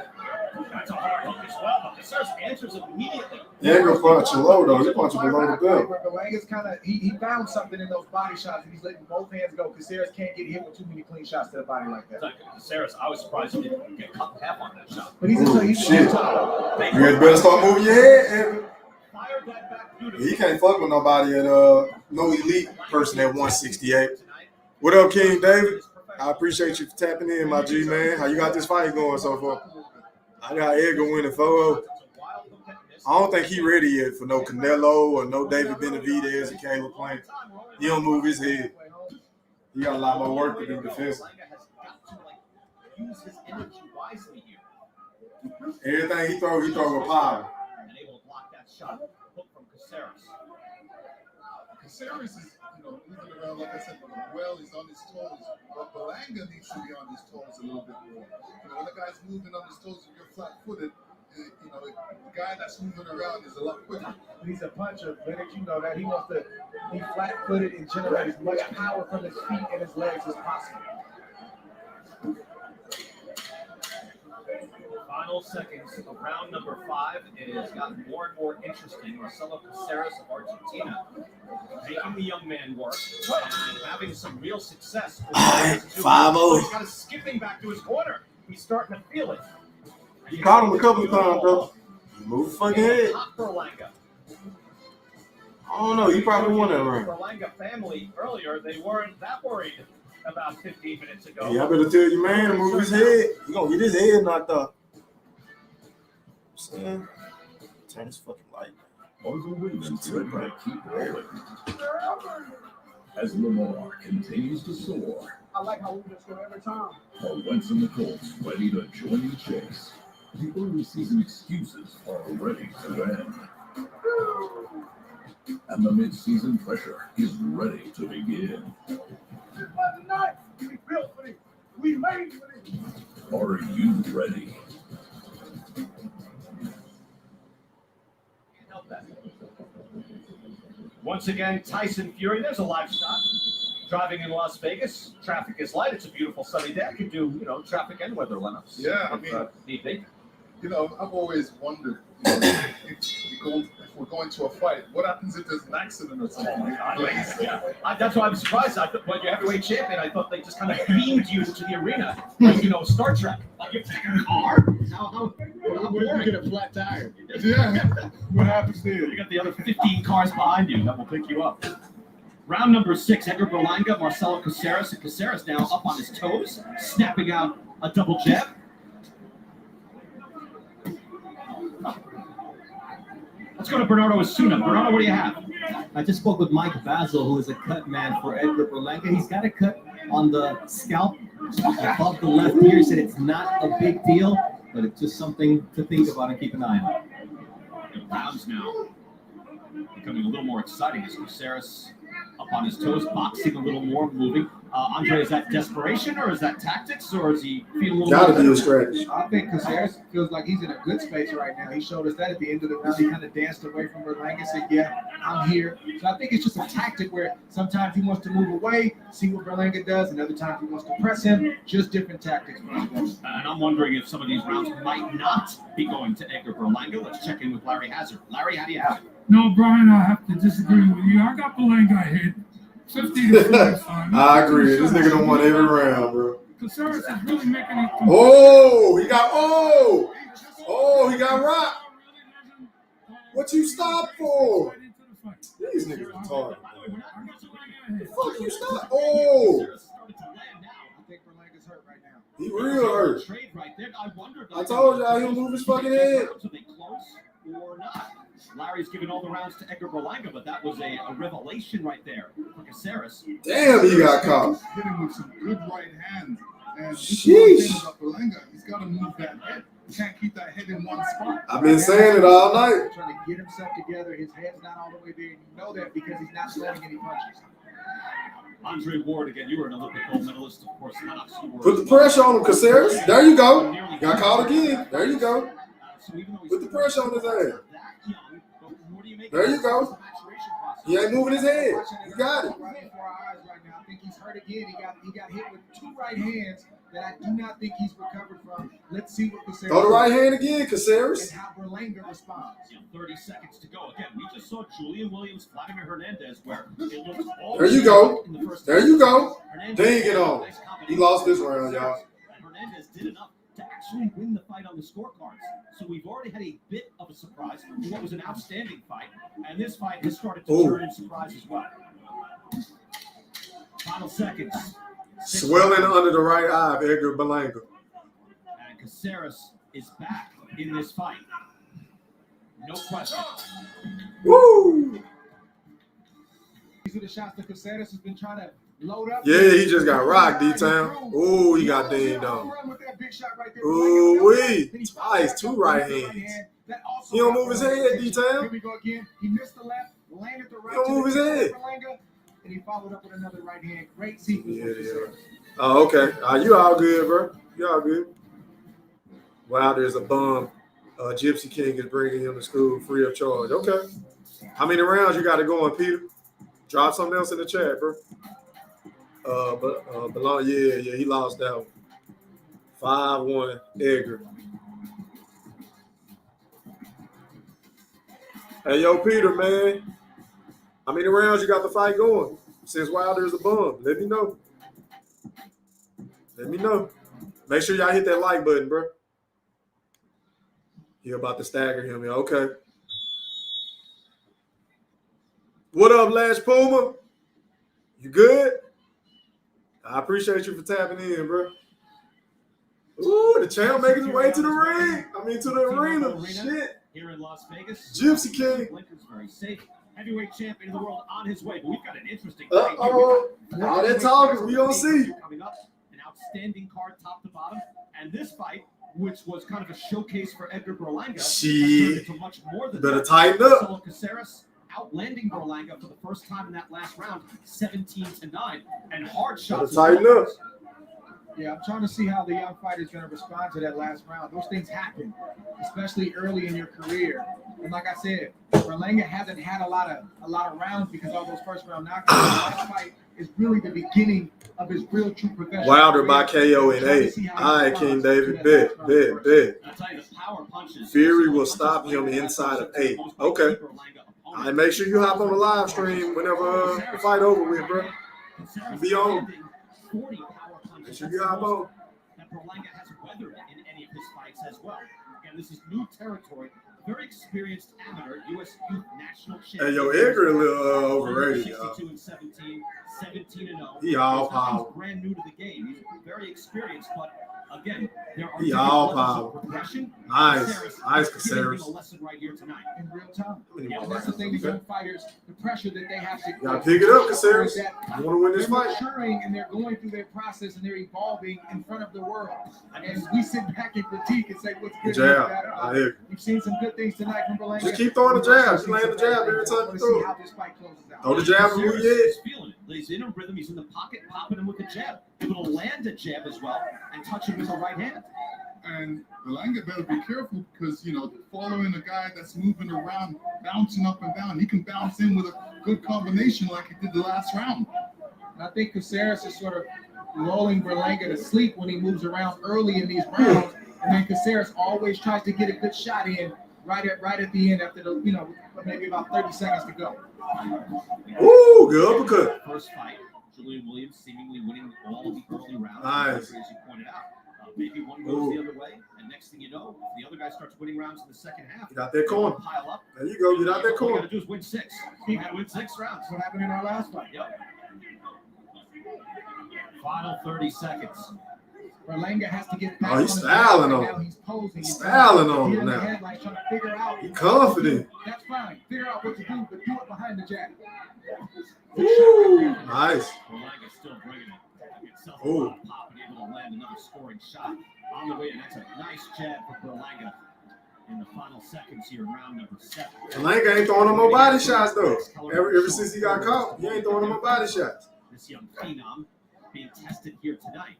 That's a hard hook as well, but Caceres answers immediately. Yeah, he'll punch you low, though. He'll punch you below the belt. Berlanga's kind of, he found something in those body shots, and he's letting both hands go. Caceres can't get hit with too many clean shots to the body like that. Caceres, I was surprised he didn't get cut in half on that shot. But he's shit. You better start moving your head, Evan. He can't fuck with nobody at no elite person at 168. What up, King David? I appreciate you for tapping in, my G man. How you got this fight going so far? I got Edgar winning 4-0. I don't think he ready yet for no Canelo or no David Benavidez and Caleb Plant. He don't move his head. He got a lot more work to do defensively. Use his energy wisely here. Everything he throw with power. And able to block that shot. Hook from Caceres. Caceres is, moving around, like I said, well, he's on his toes. But Berlanga needs to be on his toes a little bit more. When the guy's moving on his toes and you're flat-footed, the guy that's moving around is a lot quicker. He's a puncher. Leonard, you know that. He wants to be flat-footed and generate as much power from his feet and his legs as possible. Final seconds of round number 5. It has gotten more and more interesting. Marcelo Caceres of Argentina making the young man work and having some real success. 5-0. He's got a skipping back to his corner. He's starting to feel it. He caught him a couple of times, though. Move fucking head. Berlanga. I don't know. He probably won that round. Berlanga family earlier, they weren't that worried about 15 minutes ago. Yeah, I better tell you, man, to move his head. He's going to get his head knocked off. Turn this fucking light. Are the Ravens ready to keep rolling? As Lamar continues to soar, I like how we just go every time. are Wentz and the Colts ready to join the chase? The early season excuses are ready to end. And the mid-season pressure is ready to begin. Tonight, we built for this. We made for this. Are you ready? Once again, Tyson Fury. There's a live shot. Driving in Las Vegas. Traffic is light. It's a beautiful sunny day. I could do, traffic and weather lineups. Yeah, I mean, I've always wondered if we're going to a fight. What happens if there's an accident or something? That's why I'm surprised. I thought, when you're heavyweight champion, I thought they just kind of beamed you to the arena, like, Star Trek. Like, you take a car. How You get a flat tire. Yeah. What happens there? You got the other 15 cars behind you that will pick you up. Round number 6, Edgar Berlanga, Marcelo Caceres. And Caceres now up on his toes, snapping out a double jab. Let's go to Bernardo Osuna. Bernardo, what do you have? I just spoke with Mike Basil, who is a cut man for Edgar Berlanga. He's got a cut on the scalp above the left ear. He said it's not a big deal, but it's just something to think about and keep an eye on. The rounds now becoming a little more exciting as Caceres up on his toes, boxing a little more, moving. Andre, is that desperation or is that tactics or is he feeling a little Gotta more be a strategy. I think Caceres feels like he's in a good space right now. He showed us that at the end of the round. He kind of danced away from Berlanga and said, yeah, I'm here. So I think it's just a tactic where sometimes he wants to move away, see what Berlanga does, and other times he wants to press him. Just different tactics. And I'm wondering if some of these rounds might not be going to Edgar Berlanga. Let's check in with Larry Hazard. Larry, how do you have it? No, Brian, I have to disagree with you. I got Berlanga hit 50 to 45. I agree. This nigga don't want every round, bro. Caceres is really making it. Oh, he got rocked. What you stop for? These niggas retarded. The fuck you stop? Oh, I think Berlanga's hurt right now. he real hurt. Trade right there. I wondered. I told y'all he'll move his fucking head. Are they close or not? Larry's giving all the rounds to Edgar Berlanga, but that was a revelation right there for Caceres. Damn, he got caught. Hit him with some good right hands. And Sheesh. Berlanga, he's got to move that head. He can't keep that head in one spot. I've been saying it all night. Trying to get himself together. His head's not all the way there. You know that because he's not throwing any punches. Andre Ward again. You were an Olympic gold medalist, of course. Put the pressure on him, Caceres. There you go. Got caught again. There you go. Put the pressure on his ass. There you go. He ain't moving his head. You got it. Right before our eyes right now. I think he's hurt again. He got hit with 2 right hands that I do not think he's recovered from. Let's see what Caceres Throw the right hand again, Caceres. and how Berlanga responds. 30 seconds to go. Again, we just saw Julian Williams, Vladimir Hernandez, where it looks all There you go. in the first There you go. Hernandez Dang it on. nice He lost this round, y'all. And Hernandez did enough to actually win the fight on the scorecards. So we've already had a bit of a surprise in what was an outstanding fight. And this fight has started to turn in surprise as well. Final seconds. Swelling under the right eye of Edgar Berlanga. And Caceres is back in this fight. No question. Woo! These are the shots that Caceres has been trying to load up. Yeah, he just got rocked, D-Town. Ooh, he got dinged on. Ooh, wee. Twice, 2 right hands. He don't move his head, D-Town. Here we go again. He missed the left, landed the right. He don't move his head. And he followed up with another right hand. Great sequence. Yeah. Oh, okay. You all good, bro. You all good. Wow, there's a bum. Gypsy King is bringing him to school free of charge. Okay. How many rounds you got to go on, Peter? Drop something else in the chat, bro. But yeah, he lost that one. 5-1, Edgar. Hey, yo, Peter, man. How many rounds you got the fight going? Since Wilder's a bum, let me know. Let me know. Make sure y'all hit that like button, bro. You're about to stagger him. Yeah, okay. What up, Lash Puma? You good? I appreciate you for tapping in, bro. Ooh, the champ making his way to the ring. To the arena. Shit. Here in Las Vegas. Gypsy King. Blinker's very safe. Heavyweight champion of the world on his way. But we've got an interesting fight. All that talking, we gonna see. Coming up, an outstanding card top to bottom. And this fight, which was kind of a showcase for Edgar Berlanga, turned into much more than better that. tighten up. Marcelo Caceres outlanding Berlanga for the first time in that last round, 17-9, and hard shots. Better tighten up. Yeah, I'm trying to see how the young fighter is going to respond to that last round. Those things happen, especially early in your career. And like I said, Berlanga hasn't had a lot of rounds because all those first round knockouts. The last fight is really the beginning of his real true professional. Wilder by KO in 8. All right, King David. Bet. I'll tell you, the power punches. Fury will stop him inside of 8. Okay. All right, make sure you hop on the live stream whenever the fight over with, bro. Be on. Make sure you hop on. That Berlanga has weathered in any of his fights as well. Again, this is new territory. Very experienced amateur U.S. Youth National Champion. Hey, yo, Edgar a little overrated, y'all. 62 and 17, 17 and 0. He all He's nothing power. brand new to the game. He's very experienced, but again, there are He all levels of power. progression. Nice. Nice, Giving him Caceres. a lesson right here tonight. In real time. Yeah, And that's the thing with young fighters, the pressure that they have to. You gotta pick it up, Caceres. That You want to win this they're fight? maturing and they're going through their process and they're evolving in front of the world. And we sit back and critique and say what's good. Jab. and what's I bad. hear you. We've seen some good things tonight from Berlanga. Just keep throwing the jab. Just land the jab every time you throw See how it. this fight closes out. Throw the jab and move your head. He's feeling it. He's in a rhythm. He's in the pocket, popping him with the jab. Able to land a jab as well and touch him with the right hand. And Berlanga better be careful because, you know, following a guy that's moving around, bouncing up and down, he can bounce in with a good combination like he did the last round. And I think Caceres is sort of lulling Berlanga to sleep when he moves around early in these rounds. And then Caceres always tries to get a good shot in right at the end after the, you know, maybe about 30 seconds to go. Ooh, good uppercut. First fight, Julian Williams seemingly winning all of the early rounds. Nice. As you pointed out. Maybe one goes the other way, and next thing you know, the other guy starts winning rounds in the second half. Get out that corner. Pile up. There you go. Get out that All you corner. got to do is win 6. You got to win 6 rounds. That's what happened in our last fight. Yep. Final 30 seconds. Berlanga has to get back Oh, he's on his styling feet. on Now him. he's posing. He's Styling on here him in the now. headlights, trying to figure out. He confident. That's fine. Figure out what to do, but do it behind the jab. Ooh, nice. Berlanga still bringing it. Gets Ooh. pop and able to land another scoring shot on the way, and that's a nice jab for Berlanga in the final seconds here in round number 7. Berlanga ain't throwing no more body shots though. Ever since he got caught, he ain't throwing no more body shots. This young phenom being tested here tonight.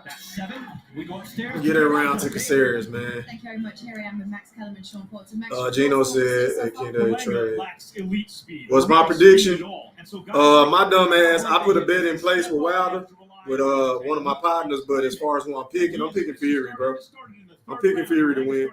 That's 7. We go upstairs. Get it around to Caceres, man. Thank you very much. Here I am with Max Kellerman, Sean Porter. Max, Gino said they can't Berlanga trade. lacks elite speed. What's my or prediction? speed at all. And so guys My dumb ass, I put a bet in place with Wilder with one of my partners, but as far as who I'm picking Fury, bro. I'm picking Fury to win.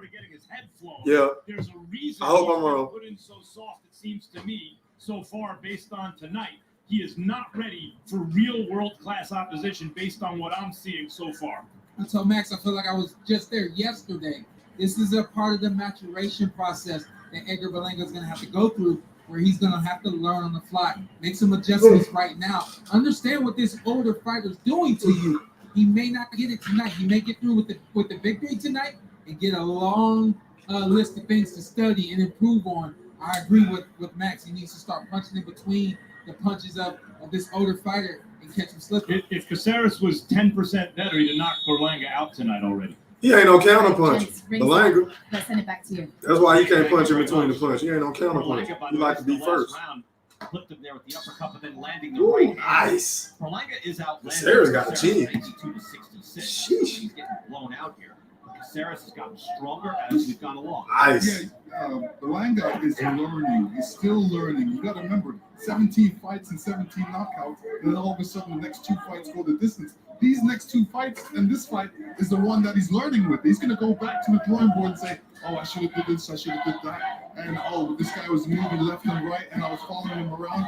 Yeah. There's a reason I hope he's I'm been wrong. put in so soft, it seems to me, so far based on tonight. He is not ready for real world-class opposition based on what I'm seeing so far. I told Max, I feel like I was just there yesterday. This is a part of the maturation process that Edgar Berlanga is going to have to go through, where he's going to have to learn on the fly, make some adjustments right now. Understand what this older fighter's doing to you. He may not get it tonight. He may get through with the victory tonight and get a long list of things to study and improve on. I agree with Max. He needs to start punching in between the punches of this older fighter and catch him slipping. If Caceres was 10% better, he'd have knocked Berlanga out tonight already. He ain't no counter punch. Berlanga. Let's send it back to you. That's why he can't punch in between the punch. He ain't no counter punch. Berlanga, by He the way, like to be the last first. round, Clipped him there with the uppercut, but then landing the Ooh, right hand. nice. Berlanga is outlanded. Caceres got a chin. 82 to 66. Sheesh. He's getting blown out here. Caceres has gotten stronger as we've gone along. Nice. Yeah, Berlanga is learning. He's still learning. You got to remember, 17 fights and 17 knockouts, and then all of a sudden the next 2 fights go the distance. These next 2 fights and this fight is the one that he's learning with. He's going to go back to the drawing board and say, oh, I should have did this, I should have did that. And, oh, this guy was moving left and right, and I was following him around.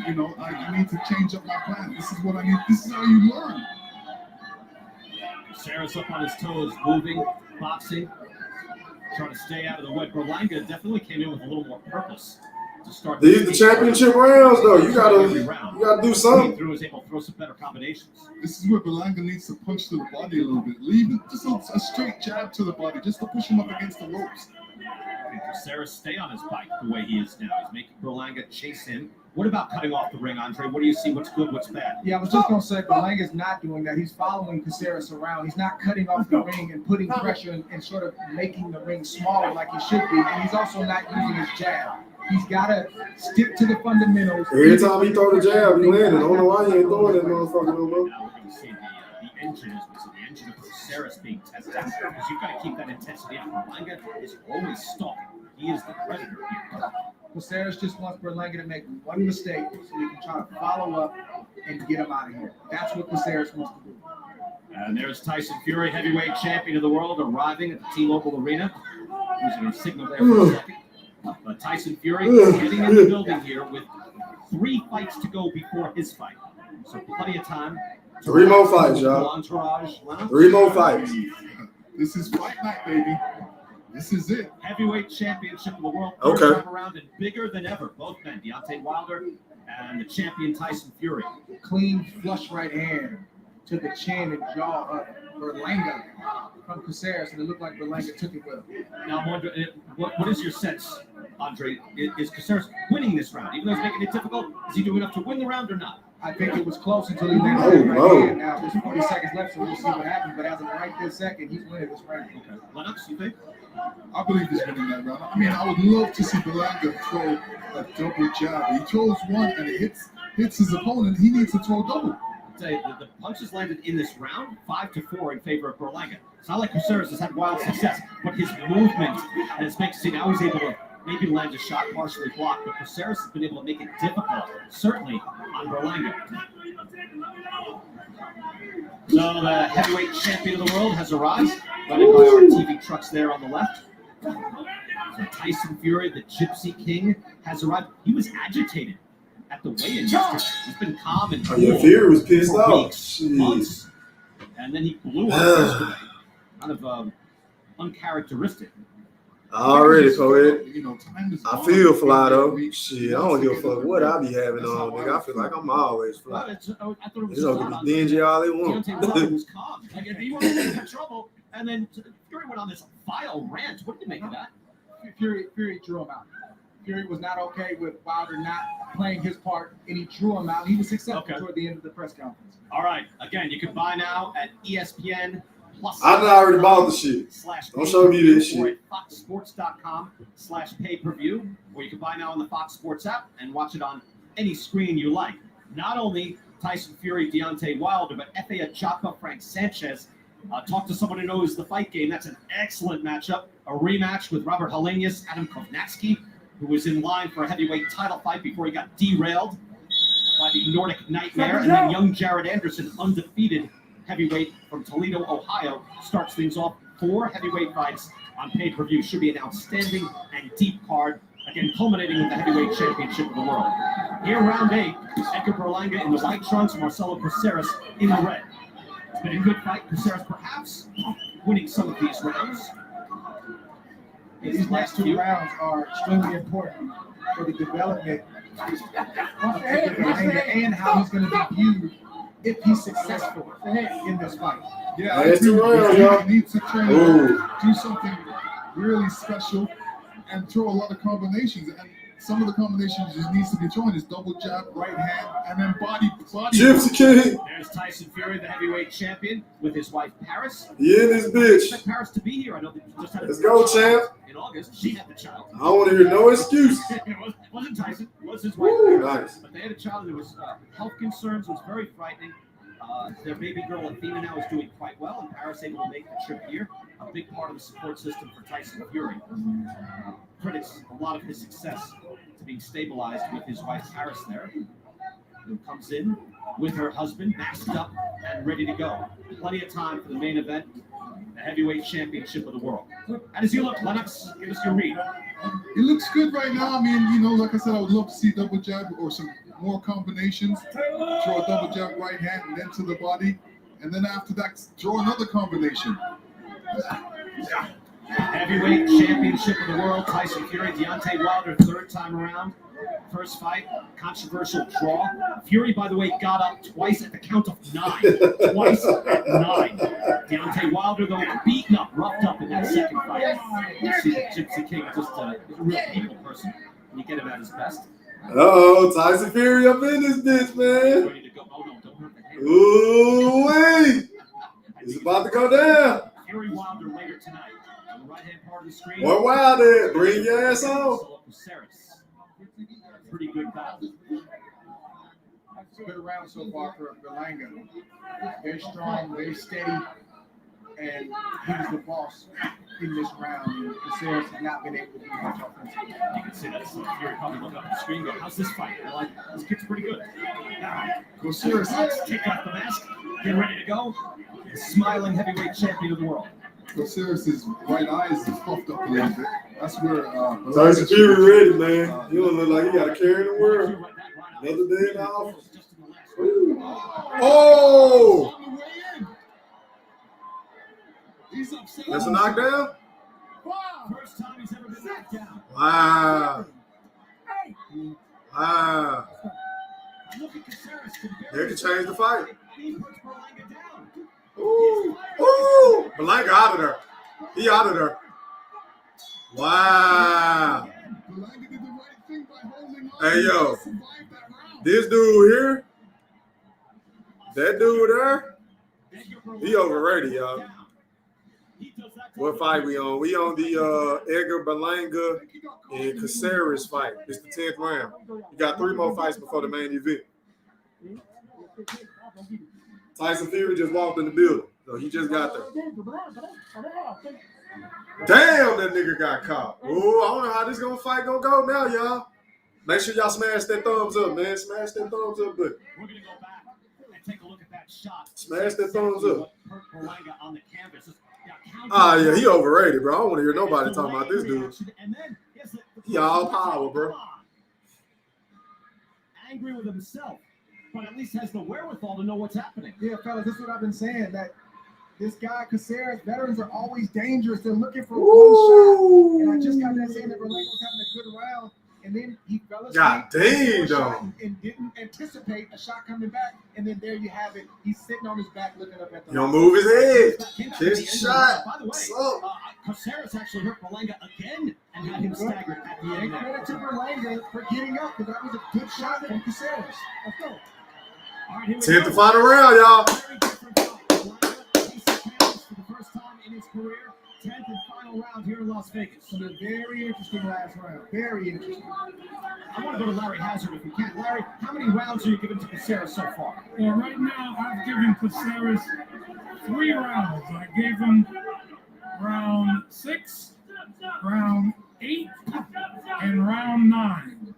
You know, I need to change up my plan. This is what I need. This is how you learn. Caceres up on his toes, moving, boxing, trying to stay out of the way. Berlanga definitely came in with a little more purpose to start. These the championship rounds though. You gotta do something. He was able to throw some better combinations. This is where Berlanga needs to punch to the body a little bit. Leave it, just a straight jab to the body, just to push him up against the ropes. And Caceres stay on his bike the way he is now. He's making Berlanga chase him. What about cutting off the ring, Andre? What do you see? What's good? What's bad? Yeah, I was just going to say, Berlanga's not doing that. He's following Caceres around. He's not cutting off the ring and putting pressure and sort of making the ring smaller like he should be. And he's also not using his jab. He's got to stick to the fundamentals. Every time he throw the jab, he landed. I don't know why he ain't throwing that motherfucker no more. Now we're going to see the engine, as we see the engine of Caceres being tested. Because you've got to keep that intensity up. Berlanga is always stalking. He is the predator here. Caceres just wants Berlanga to make one mistake so he can try to follow up and get him out of here. That's what Caceres wants to do. And there's Tyson Fury, heavyweight champion of the world, arriving at the T-Mobile Arena. Using our signal there for a second. But Tyson Fury getting in the building here with 3 fights to go before his fight. So plenty of time. 3 more fights, y'all. Entourage. 3 more fights. This is fight night, baby. This is it. Heavyweight championship of the world. Okay. Third time around and bigger than ever. Both men, Deontay Wilder and the champion Tyson Fury. Clean flush right hand to the chin and jaw of Berlanga from Caceres, and it looked like Berlanga took it with him. Now, I'm wondering, what is your sense, Andre? Is Caceres winning this round? Even though he's making it difficult, is he doing enough to win the round or not? I think it was close until he landed that right hand. Now, there's 40 seconds left, so we'll see what happens. But as of right this second, he's winning this round. Okay. Lennox, you think? I believe he's winning that round. I mean, I would love to see Berlanga throw a double jab. He throws one and it hits his opponent. He needs to throw double. The punches landed in this round 5-4 in favor of Berlanga. It's not like Caceres has had wild success, but his movement has makes it now he's able to maybe land a shot partially blocked, but Caceres has been able to make it difficult, certainly on Berlanga. So the heavyweight champion of the world has arrived, led by our TV trucks there on the left. So Tyson Fury, the Gypsy King, has arrived. He was agitated at the weigh-in yesterday. He's been calm and cool. Oh, yeah, Fury was pissed for off. weeks, months, and then he blew up yesterday. Kind of uncharacteristic. Already, poet. Time is I feel fly though. Shit, I don't give a fuck what I be having on, nigga. I feel like I'm always fly. I thought it was It's gonna be dingy all they want. Deontay Wilder was calm. Like, he wasn't in trouble, and then Fury went on this vile rant. What did you make of that? Fury drew him out. Fury was not okay with Wilder not playing his part, and he drew him out. He was successful toward the end of the press conference. All right, again, you can buy now at ESPN Plus. I done already bought the shit. Don't show me this Or shit. at foxsports.com/pay-per-view, or you can buy now on the Fox Sports app and watch it on any screen you like. Not only Tyson Fury, Deontay Wilder, but F.A. Ajaka, Frank Sanchez. Talk to someone who knows the fight game. That's an excellent matchup. A rematch with Robert Helenius, Adam Kovnatski, who was in line for a heavyweight title fight before he got derailed by the Nordic Nightmare. And then young Jared Anderson, undefeated heavyweight from Toledo, Ohio, starts things off. 4 heavyweight fights on pay-per-view. Should be an outstanding and deep card. Again, culminating with the heavyweight championship of the world. Here, round 8, Edgar Berlanga in the white trunks, Marcelo Caceres in the red. It's been a good fight. Caceres perhaps winning some of these rounds. These last 2 rounds are extremely important for the development of Berlanga and how he's going to be viewed if he's successful in this fight. Yeah, I agree. He needs to try to do something really special and throw a lot of combinations. And some of the combinations he needs to be throwing is double jab, right hand, and then body. Gypsy King. There's Tyson Fury, the heavyweight champion, with his wife Paris. Yeah, this bitch. Expect Paris to be here. I know they just had a Let's go, champ. in August. She had the child. I don't want to hear no excuse. It wasn't Tyson. It was his wife. Ooh, Paris. nice. But they had a child. There was health concerns. It was very frightening. Their baby girl Athena now is doing quite well, and Paris able to make the trip here. A big part of the support system for Tyson Fury. Credits a lot of his success to being stabilized with his wife Paris there, who comes in with her husband masked up and ready to go. Plenty of time for the main event, the heavyweight championship of the world. How does he look, Lennox? Give us your read. It looks good right now. I mean, like I said, I would love to see double jab or some more combinations. Throw a double jab right hand and then to the body. And then after that, throw another combination. Heavyweight championship of the world, Tyson Fury, Deontay Wilder, 3rd time around. First fight, controversial draw. Fury, by the way, got up twice at the count of 9. Twice at 9. Deontay Wilder, though, beaten up, roughed up in that second fight. You see the Gypsy King, just a real people person. When you get him at his best. Uh-oh, Tyson Fury up in this bitch, man. Ready to go. Oh, no, don't hurt the hand. Ooh, wait. It's about to go down. Fury Wilder later tonight. On the right-hand part of the screen. More Wilder. Bring your ass on. Pretty good battle. Good round so far for Berlanga. Very strong, very steady, and he's the boss. in this round. And Caceres has not been able to do much offensively. You can see that's Fury probably looking up the screen going, how's this fight? They're like, this kid's pretty good. Now, Caceres, take off the mask, get ready to go. The smiling heavyweight champion of the world. Caceres' right eyes is puffed up a little bit. That's where Tyson Fury ready, man. You don't look like you got a carry in the world. Another day in the office. Oh! That's a knockdown? First time he's ever been knocked down. Wow. Wow. Look at Caceres. They can change the fight. Ooh. Ooh. Berlanga out of there. He out of there. Wow. Hey, yo. This dude here, that dude there, he overrated, y'all. What fight we on? We on the Edgar Berlanga and Caceres fight. It's the 10th round. You got 3 more fights before the main event. Tyson Fury just walked in the building, so he just got there. Damn, that nigga got caught. Ooh, I don't know how this fight gonna go now, y'all. Make sure y'all smash that thumbs up, man. Smash that thumbs up, but We're gonna go back and take a look at that shot. Smash that thumbs up. Berlanga on the canvas. Ah, yeah, he overrated, bro. I don't want to hear nobody talking about this dude. He all power, bro. Angry with himself, but at least has the wherewithal to know what's happening. Yeah, fellas, this is what I've been saying, that this guy, Caceres, veterans are always dangerous. They're looking for one shot. And I just got that saying that Berlanga was having a good round, and then he fell asleep. God damn, though. And didn't anticipate a shot coming back, and then there you have it. He's sitting on his back looking up at the He don't move his head. Catch the shot. By the way, Caceres actually hurt Berlanga again and had him staggered at the end. And credit to Berlanga for getting up, because that was a good shot from Caceres. Let's go. All right, 10th to final round, y'all. For the first time in his career, 10th and final round here in Las Vegas. So a very interesting last round. Very interesting. I want to go to Larry Hazard if we can. Larry, how many rounds are you giving to Caceres so far? Well, right now, I've given Caceres 3 rounds. I gave him round 6, round 8, and round 9.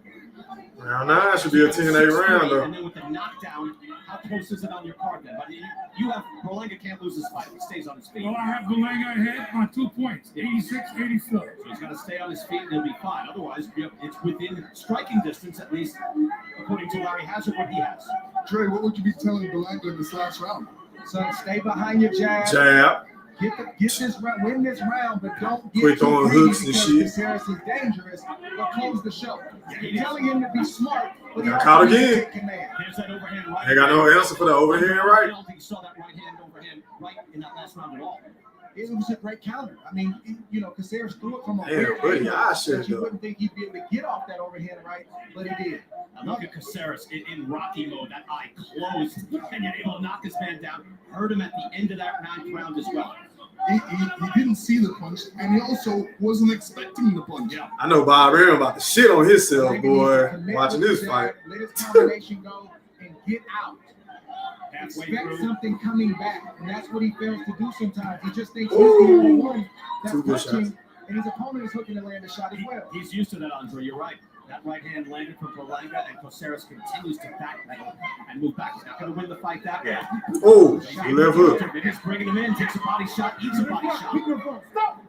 Round 9 should be a 10-8 round, though. And then with the knockdown, how close is it on your card then? But you have Berlanga can't lose this fight. He stays on his feet. Well, I have Berlanga ahead by 2 points, 86-84. So he's got to stay on his feet and he'll be fine. Otherwise, it's within striking distance, at least according to Larry Hazard, what he has. Dre, what would you be telling Berlanga in this last round? Son, stay behind your jab. Jab. Get this round, win this round, but don't get Quit throwing hooks and shit. Caceres is dangerous, but close the show. You're telling him to be smart, but he Got caught again. There's that overhand right. Ain't got no answer for the overhand right. I don't think you saw that right hand overhand right in that last round at all. It was a great counter. I mean, Caceres threw it from a Damn, weird buddy, angle I should that you though. wouldn't think he'd be able to get off that overhand right, but he did. Now look at Caceres in Rocky mode, that eye closed, and yet able to knock his man down. Hurt him at the end of that 9th round as well. He didn't see the punch, and he also wasn't expecting the punch. Yeah. I know Bob Arum about to shit on himself, boy, watching this fight. Let his combination go and get out. Halfway Expect through. something coming back, and that's what he fails to do sometimes. He just thinks he's the only one that's 2 good punching, shots. and his opponent is hooking to land a shot as well. He's used to that, Andre. You're right. That right hand landed from Berlanga, and Caceres continues to backpedal and move back. He's not going to win the fight that way. Oh, left hook. They're just bringing him in, takes a body shot, eats a body shot. Stop!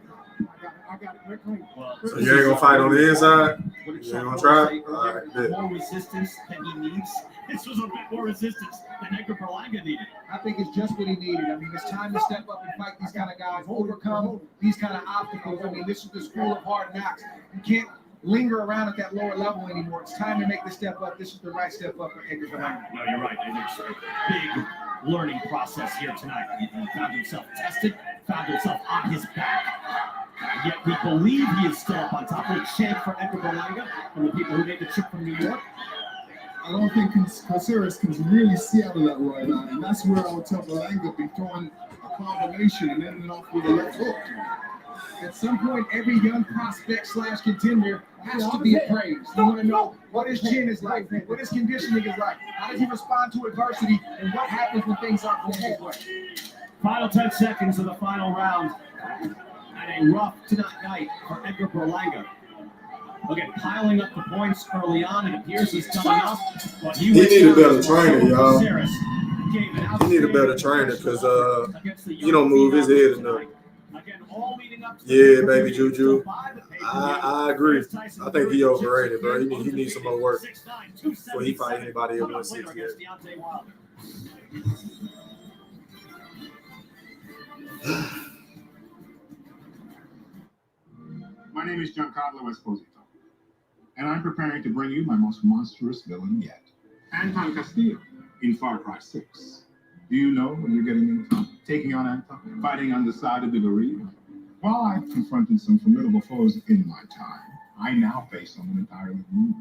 I got it. We're clean. Well, So you ain't gonna fight on the inside? what did You ain't Sean gonna try? say All earlier? right, bet. More resistance than he needs. This was a bit more resistance than Edgar Berlanga needed. I think it's just what he needed. I mean, it's time to step up and fight these kind of guys, overcome these kind of obstacles. I mean, this is the school of hard knocks. You can't linger around at that lower level anymore. It's time to make the step up. This is the right step up for Edgar Berlanga. No, you're right. There's a big learning process here tonight. He found himself tested, found himself on his back. Yet we believe he is still up on top. We chant for Edgar Berlanga from the people who made the trip from New York. I don't think Caceres can really see out of that right eye, and that's where I would tell Berlanga be throwing a combination and ending off with a left hook. At some point, every young prospect / contender has to be appraised. You want to know what his chin is like, what his conditioning is like, how does he respond to adversity, and what happens when things aren't going his way. Final 10 seconds of the final round. And a rough night for Edgar Berlanga. Again, piling up the points early on. It appears he's done enough. But He need a better trainer, y'all. He need a better trainer because he don't move his head enough. Yeah, baby Juju. I agree. I think he overrated, bro. He needs some more work before he fight anybody at 168. My name is Giancarlo Esposito, and I'm preparing to bring you my most monstrous villain yet, Anton Castillo in Far Cry 6. Do you know what you're getting into? Taking on Anton, fighting on the side of the bereaved? While I've confronted some formidable foes in my time, I now face someone entirely new.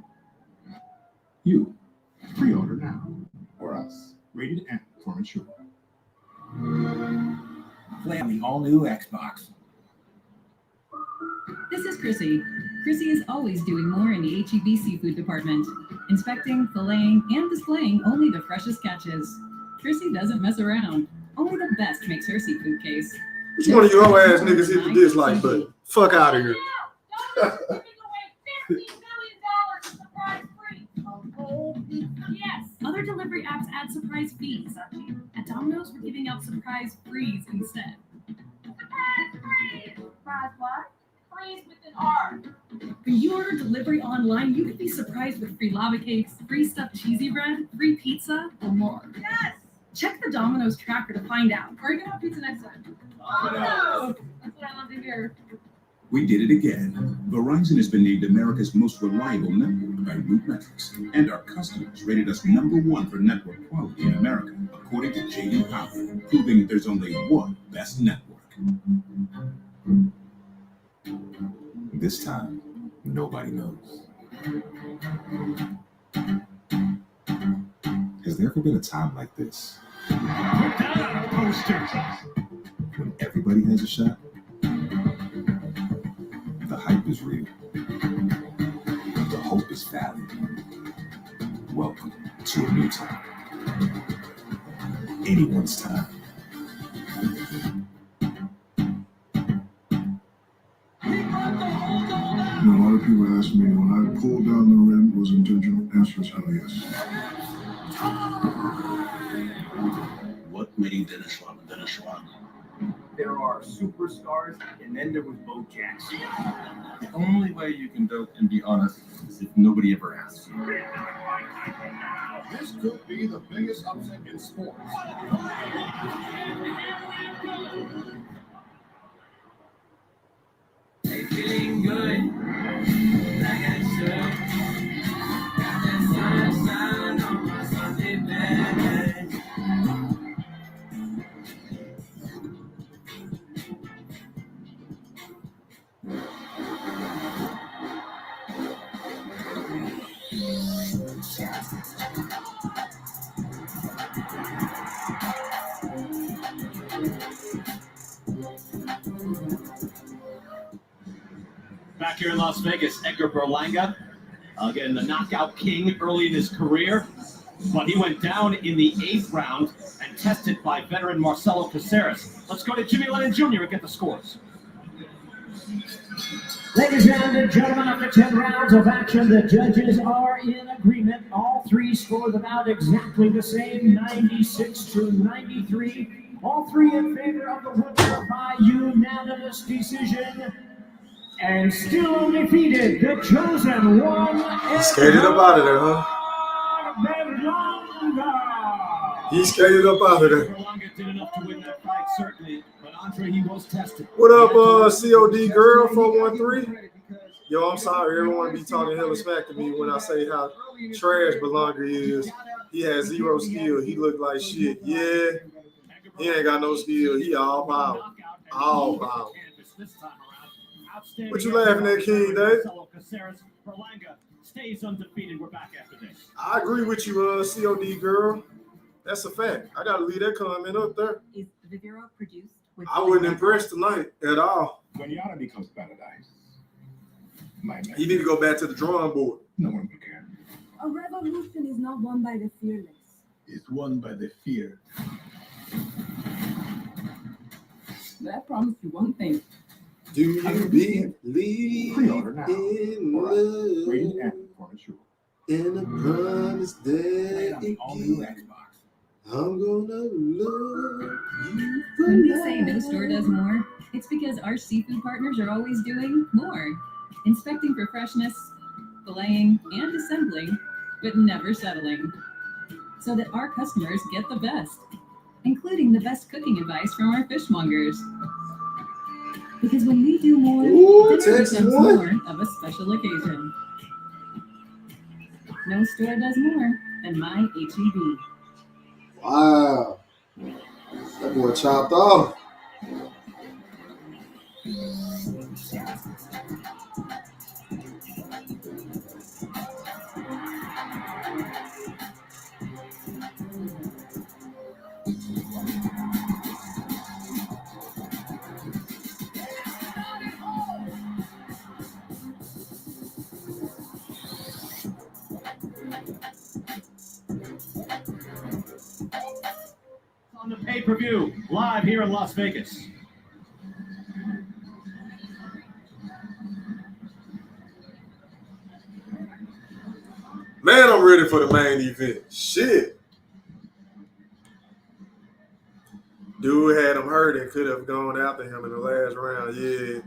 You. Pre-order now. Or else. Rated M for mature. Play on the all-new Xbox. This is Chrissy. Chrissy is always doing more in the HEB seafood department, inspecting, filleting, and displaying only the freshest catches. Chrissy doesn't mess around. Only the best makes her seafood case. Which one of you hoe ass niggas hit the dislike button? Fuck out of here. Yes, other delivery apps add surprise fees. At Domino's, we're giving out surprise frees instead. Surprise freeze! Surprise what? Freeze with an R. When you order delivery online, you could be surprised with free lava cakes, free stuffed cheesy bread, free pizza, or more. Yes! Check the Domino's tracker to find out. Or get out pizza next time. Domino's! That's what I love to hear. We did it again. Verizon has been named America's most reliable network by Root Metrics, and our customers rated us #1 for network quality in America, according to J.D. Power, proving that there's only one best network. This time, nobody knows. Has there ever been a time like this? Put that on a poster. When everybody has a shot? The hype is real. The hope is valid. Welcome to a new time. Anyone's time. A lot of people ask me when I pulled down the rim was intentional. Answer is hell yes. What made Dennis Rodman Dennis Rodman? There are superstars, and then there was Bo Jackson. The only way you can vote and be honest is if nobody ever asks you. This could be the biggest upset in sports. Hey, feeling good, like I should. Got that sunshine on my Sunday bed. Back here in Las Vegas, Edgar Berlanga, again, the knockout king early in his career, but he went down in the 8th round and tested by veteran Marcelo Caceres. Let's go to Jimmy Lennon Jr. and get the scores. Ladies and gentlemen, after 10 rounds of action, the judges are in agreement. All three scored about exactly the same, 96-93. All three in favor of the winner by unanimous decision. And still undefeated, the chosen one. He skated up out of there, huh? He skated up out of there. Berlanga did enough to win that fight, certainly, but Andre, he was tested. What up, COD girl 413? Yo, I'm sorry, everyone be talking hella smack to me when I say how trash Berlanga is. He has 0 skill. He look like shit. Yeah, he ain't got no skill. He all power. All power. What you laughing at, King Dave? Berlanga stays undefeated. We're back after this. I agree with you, COD girl. That's a fact. I gotta leave that comment up there. Is Viviro produced with I wasn't impressed tonight at all. When Yada becomes paradise, my man, You need to go back to the drawing board. no one will care. A revolution is not won by the fearless. It's won by the fear. But I promise you one thing. Do you believe Pre-order now. in All right. Rated love M for mature. and the promise that On the it all-new gives? Xbox. I'm gonna love you for When we say no life. store does more, it's because our seafood partners are always doing more. Inspecting for freshness, filleting, and assembling, but never settling. So that our customers get the best, including the best cooking advice from our fishmongers. Because when we do more, Ooh, dinner Texas becomes won. more of a special occasion. No store does more than my HEB. Wow. That boy chopped off. On the pay-per-view, live here in Las Vegas. Man, I'm ready for the main event. Shit. Dude had him hurt and could have gone after him in the last round. Yeah.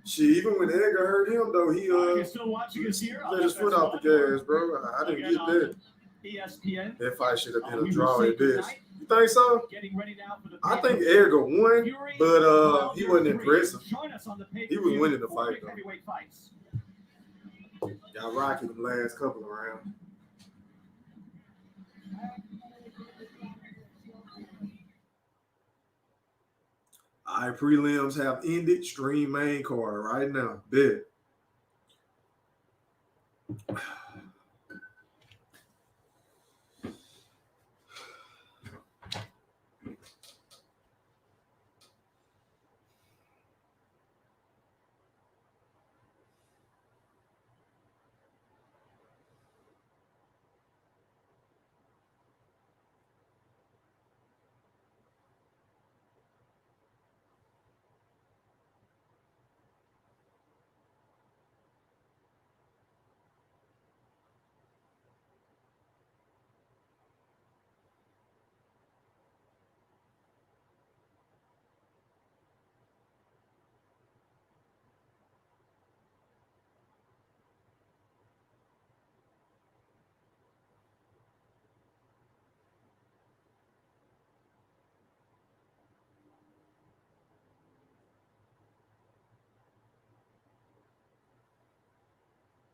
Shit, even when Edgar hurt him, though, he You're still watching us here. let his foot off the gas, bro. I didn't Again get on that. ESPN. That fight should have been We a will draw say at best. goodnight. You think so? Getting ready now for the I think Edgar won, Fury, but round he number wasn't 3. impressive. Join us on the He pay-per-view was winning the for fight, big though. heavyweight fights. Got rocky the last couple of rounds. All right, prelims have ended. Stream main card right now. Bet.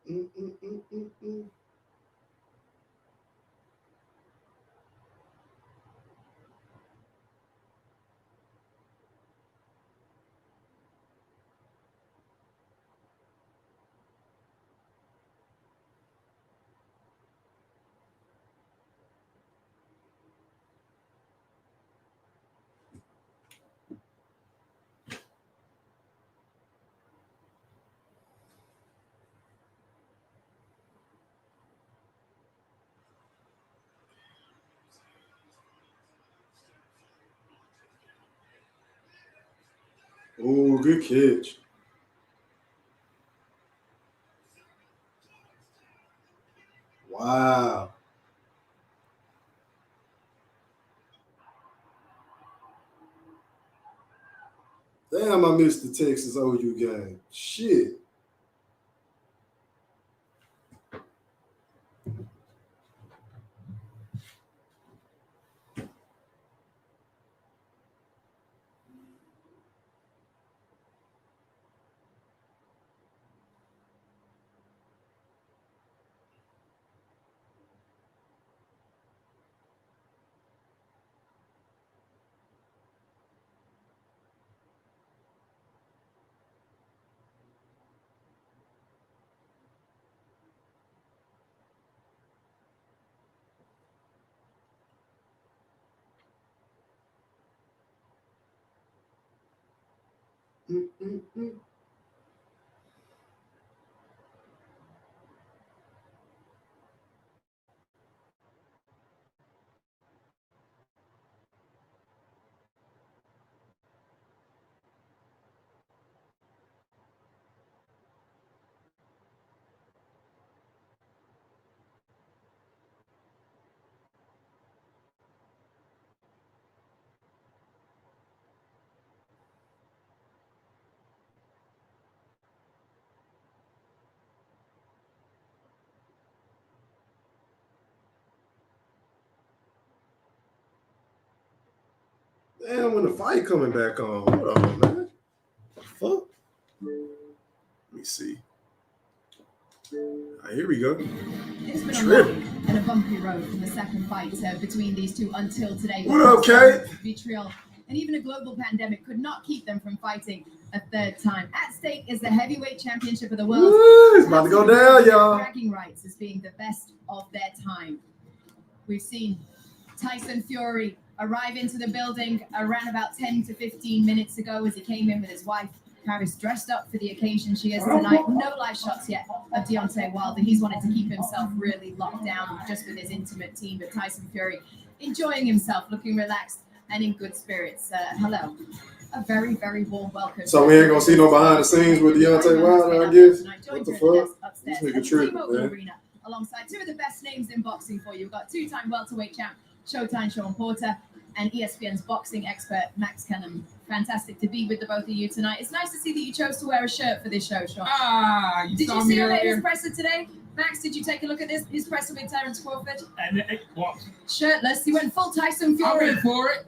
Mm. Oh, good catch. Wow. Damn, I missed the Texas OU game. Shit. Mm. Damn, when the fight coming back on. Hold on, man. Fuck. Let me see. Here we go. It's been a long and a bumpy road from the second fight between these two until today. What up, Kate? Vitriol and even a global pandemic could not keep them from fighting a third time. At stake is the heavyweight championship of the world. Woo, it's about to go down, y'all. Bragging rights as being the best of their time. We've seen Tyson Fury arrive into the building around about 10 to 15 minutes ago as he came in with his wife, Paris, dressed up for the occasion she is tonight. No live shots yet of Deontay Wilder. He's wanted to keep himself really locked down just with his intimate team, but Tyson Fury enjoying himself, looking relaxed and in good spirits. Hello. A very, very warm welcome. So we ain't gonna see no behind the scenes with Deontay Wilder, I guess. What the fuck? This nigga tripping, man. Alongside two of the best names in boxing for you. We've got two-time welterweight champ Showtime Sean Porter and ESPN's boxing expert Max Cannon. Fantastic to be with the both of you tonight. It's nice to see that you chose to wear a shirt for this show, Sean. Did you see his presser today? Max, did you take a look at his presser with Terence Crawford? And what? Shirtless. He went full Tyson Fury. I'm ready for it.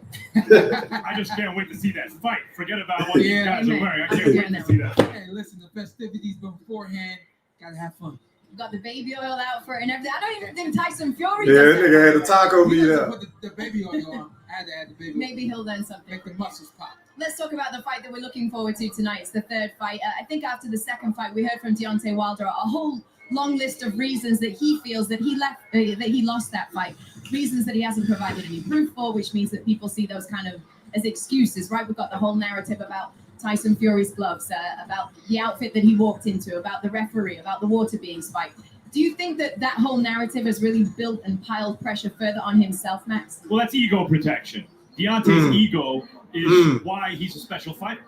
I just can't wait to see that fight. Forget about what these guys are wearing. I can't wait to see that. Hey, listen, the festivities beforehand. Gotta have fun. Got the baby oil out for it and everything. I don't even think Tyson Fury. Yeah, that nigga had the taco meat out. Put the baby oil on. I had to add the baby oil. Maybe he'll learn something. Make the muscles pop. Let's talk about the fight that we're looking forward to tonight. It's the third fight. I think after the second fight, we heard from Deontay Wilder a whole long list of reasons that he feels that he lost that fight. Reasons that he hasn't provided any proof for, which means that people see those kind of as excuses, right? We've got the whole narrative about Tyson Fury's gloves, about the outfit that he walked into, about the referee, about the water being spiked. Do you think that that whole narrative has really built and piled pressure further on himself, Max? Well, that's ego protection. Deontay's ego is why he's a special fighter.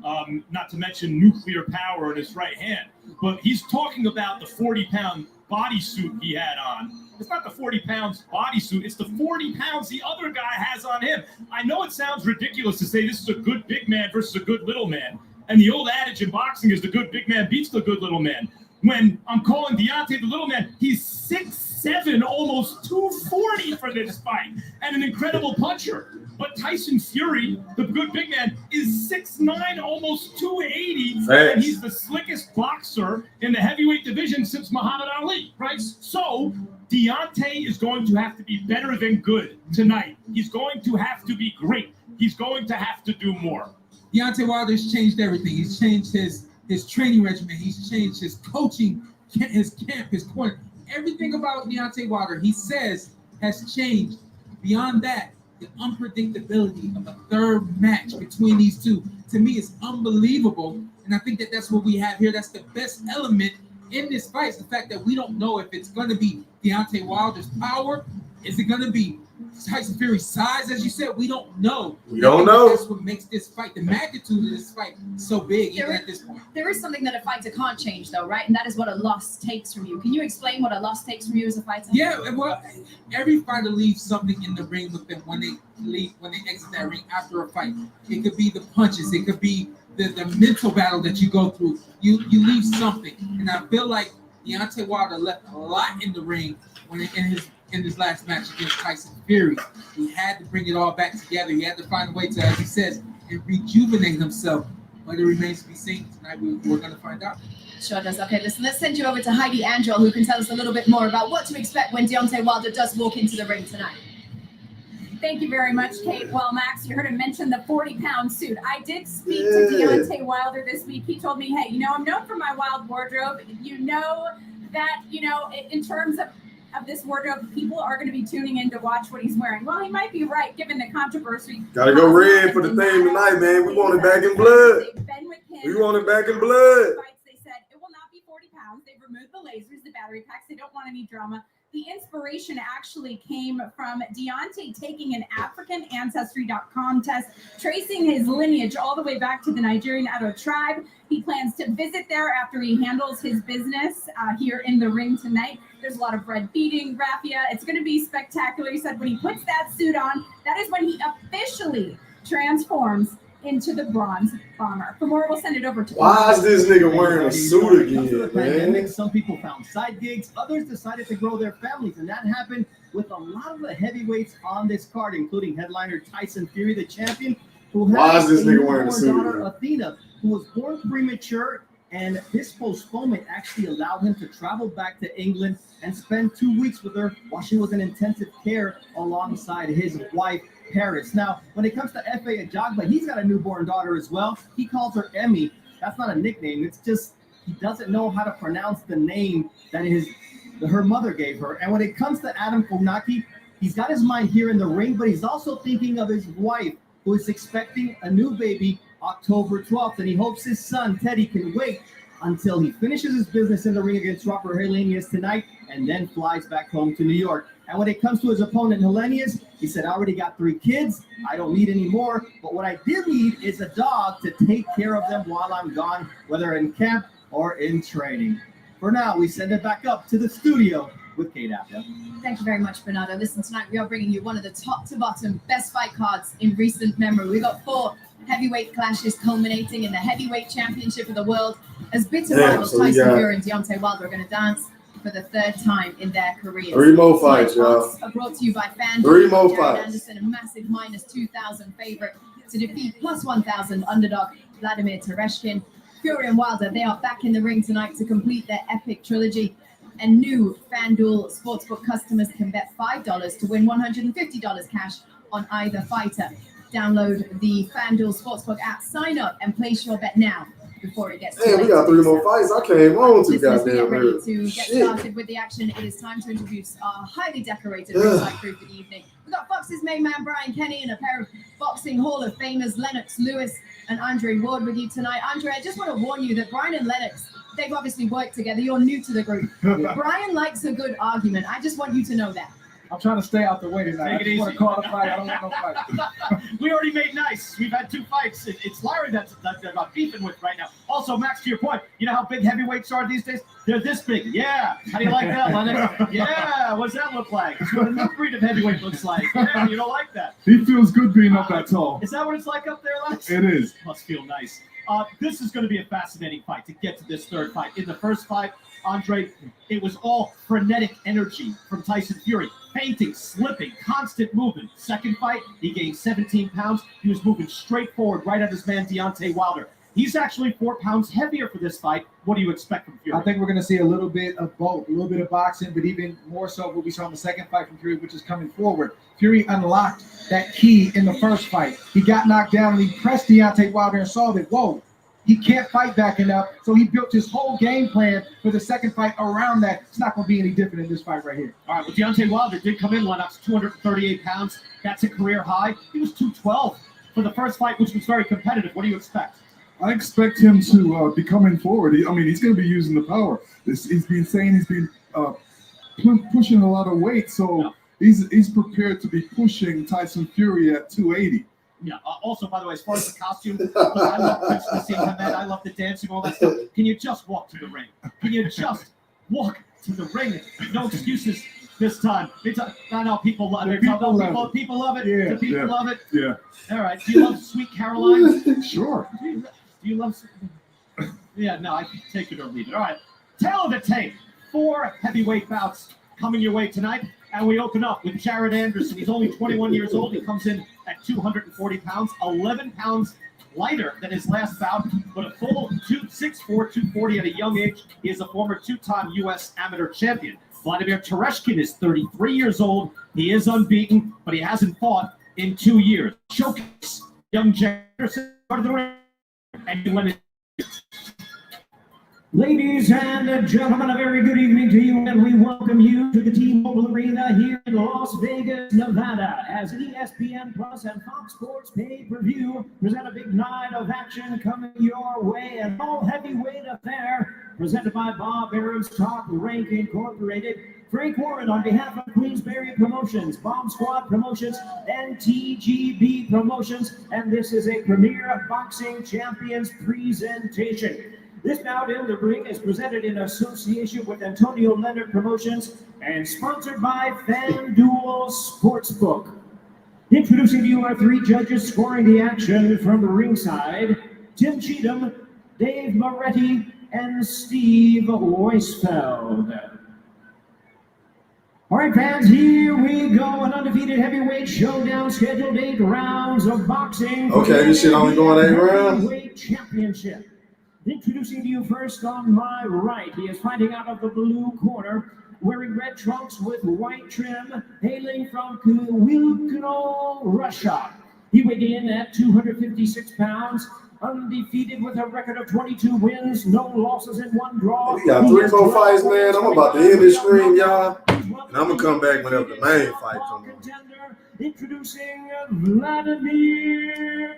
Not to mention nuclear power in his right hand. But he's talking about the 40-pound bodysuit he had on. It's not the 40 pounds bodysuit. It's the 40 pounds the other guy has on him. I know it sounds ridiculous to say this is a good big man versus a good little man. And the old adage in boxing is the good big man beats the good little man. When I'm calling Deontay the little man, he's 6'7", almost 240 for this fight, and an incredible puncher. But Tyson Fury, the good big man, is 6'9", almost 280, and he's the slickest boxer in the heavyweight division since Muhammad Ali, right? So Deontay is going to have to be better than good tonight. He's going to have to be great. He's going to have to do more. Deontay Wilder's changed everything. He's changed his training regimen. He's changed his coaching, his camp, his corner. Everything about Deontay Wilder, he says, has changed. Beyond that, the unpredictability of a third match between these two, to me, is unbelievable. And I think that that's what we have here. That's the best element in this fight, is the fact that we don't know if it's going to be Deontay Wilder's power. Is it going to be Tyson Fury's size? As you said, we don't know. We don't know. That's what makes this fight, the magnitude of this fight, so big even at this point. There is something that a fighter can't change, though, right? And that is what a loss takes from you. Can you explain what a loss takes from you as a fighter? Yeah, well, every fighter leaves something in the ring with them when they exit that ring after a fight. It could be the punches. It could be the mental battle that you go through. You leave something. And I feel like Deontay Wilder left a lot in the ring when in his last match against Tyson Fury. He had to bring it all back together. He had to find a way to, as he says, rejuvenate himself. But it remains to be seen. Tonight we're going to find out. Sure does. Okay, listen, let's send you over to Heidi Angel, who can tell us a little bit more about what to expect when Deontay Wilder does walk into the ring tonight. Thank you very much, Kate. Well, Max, you heard him mention the 40-pound suit. I did speak to Deontay Wilder this week. He told me, hey, I'm known for my wild wardrobe. You know that, in terms of this wardrobe, people are going to be tuning in to watch what he's wearing. Well, he might be right, given the controversy. Gotta go red for the theme tonight, man. We want it back in blood. We want it back in blood. They said it will not be 40 pounds. They've removed the lasers, the battery packs. They don't want any drama. The inspiration actually came from Deontay taking an African Ancestry.com test, tracing his lineage all the way back to the Nigerian Edo tribe. He plans to visit there after he handles his business here in the ring tonight. There's a lot of bread feeding, raffia. It's going to be spectacular. He said when he puts that suit on, that is when he officially transforms into the bronze bomber. For more, we'll send it over to. Why is this nigga wearing a suit When it comes to the again, pandemic, man? some people found side gigs, others decided to grow their families, and that happened with a lot of the heavyweights on this card, including headliner Tyson Fury, the champion, who Why has is this a nigga wearing a newborn suit daughter, again? Athena, who was born premature, and this postponement actually allowed him to travel back to England and spend 2 weeks with her while she was in intensive care alongside his wife, Paris. Now, when it comes to F.A. Ajagba, he's got a newborn daughter as well. He calls her Emmy. That's not a nickname. It's just he doesn't know how to pronounce the name that her mother gave her. And when it comes to Adam Kownacki, he's got his mind here in the ring, but he's also thinking of his wife, who is expecting a new baby October 12th, and he hopes his son, Teddy, can wait until he finishes his business in the ring against Robert Helenius tonight and then flies back home to New York. And when it comes to his opponent, Helenius, he said, I already got 3 kids. I don't need any more. But what I did need is a dog to take care of them while I'm gone, whether in camp or in training. For now, we send it back up to the studio with Kate Appia. Thank you very much, Bernardo. Listen, tonight we are bringing you one of the top to bottom best fight cards in recent memory. We got 4 heavyweight clashes culminating in the heavyweight championship of the world as bitter rivals Tyson Fury and Deontay Wilder are going to dance for the 3rd time in their careers. 3 more fights, y'all. Are brought to you by FanDuel. 3 more Jared fights. Anderson, a massive minus 2,000 favorite to defeat plus 1,000 underdog Vladimir Tereshkin. Fury and Wilder, they are back in the ring tonight to complete their epic trilogy. And new FanDuel Sportsbook customers can bet $5 to win $150 cash on either fighter. Download the FanDuel Sportsbook app, sign up, and place your bet now before it gets too Damn, late. we got 3 more fights. I came on too Listeners, we goddamn get ready early. to get Shit. started with the action. It is time to introduce our highly decorated ringside crew for the evening. We've got Fox's main man, Brian Kenny, and a pair of boxing Hall of Famers, Lennox Lewis and Andre Ward, with you tonight. Andre, I just want to warn you that Brian and Lennox, they've obviously worked together. You're new to the group. Brian likes a good argument. I just want you to know that. I'm trying to stay out the way tonight. Take it I just want easy. to call a fight. I don't want no fight. We already made nice. We've had 2 fights. It's Larry that's I'm beefing with right now. Also, Max, to your point, you know how big heavyweights are these days? They're this big. Yeah. How do you like that, Lennox? Yeah. What does that look like? It's what a new breed of heavyweight looks like. Yeah, you don't like that. He feels good being up that tall. Is that what it's like up there, Lennox? It is. Must feel nice. This is going to be a fascinating fight to get to this 3rd fight. In the first fight, Andre, it was all frenetic energy from Tyson Fury. Fainting, slipping, constant movement. Second fight, he gained 17 pounds. He was moving straight forward right at his man Deontay Wilder. He's actually 4 pounds heavier for this fight. What do you expect from Fury? I think we're going to see a little bit of both, a little bit of boxing, but even more so what we saw in the second fight from Fury, which is coming forward. Fury unlocked that key in the first fight. He got knocked down and he pressed Deontay Wilder and saw that, whoa, he can't fight back enough. So he built his whole game plan for the second fight around that. It's not going to be any different in this fight right here. All right, well, Deontay Wilder did come in, Lennox, 238 pounds. That's a career high. He was 212 for the first fight, which was very competitive. What do you expect? I expect him to be coming forward. He's going to be using the power. He's been saying he's been pushing a lot of weight, so he's prepared to be pushing Tyson Fury at 280. Yeah. Also, by the way, as far as the costume, I love Christmas Eve, man. I love the dancing, all that stuff. Can you just walk to the ring? Can you just walk to the ring? No excuses this time. I know people love it. People love it. Yeah, The people love it. Yeah. All right. Do you love Sweet Caroline? Sure. Do you love? Yeah. No, I can take it or leave it. All right. Tail of the tape. 4 heavyweight bouts coming your way tonight. And we open up with Jared Anderson. He's only 21 years old. He comes in at 240 pounds, 11 pounds lighter than his last bout, but a full 6'4", 240 at a young age. He is a former 2-time U.S. amateur champion. Vladimir Tereshkin is 33 years old. He is unbeaten, but he hasn't fought in 2 years. Showcase young Jared Anderson. Go to the ring. And you win it. Ladies and gentlemen, a very good evening to you, and we welcome you to the T-Mobile Arena here in Las Vegas, Nevada, as ESPN Plus and Fox Sports pay-per-view present a big night of action coming your way, an all-heavyweight affair presented by Bob Arum's Top Rank Incorporated. Frank Warren on behalf of Queensberry Promotions, Bomb Squad Promotions, and TGB Promotions, and this is a Premier Boxing Champions presentation. This bout in the ring is presented in association with Antonio Leonard Promotions and sponsored by FanDuel Sportsbook. Introducing to you our three judges scoring the action from ringside: Tim Cheatham, Dave Moretti, and Steve Weisfeld. All right, fans, here we go. An undefeated heavyweight showdown, scheduled 8 rounds of boxing. Okay, this shit only going 8 rounds? Heavyweight championship. Introducing to you first on my right, he is fighting out of the blue corner, wearing red trunks with white trim, hailing from Wilkno, Russia. He weighed in at 256 pounds, undefeated with a record of 22 wins, no losses in 1 draw. We got 3 more fights, man. I'm about to end this stream, y'all. And I'm going to come back whenever the main fight comes on. Introducing Vladimir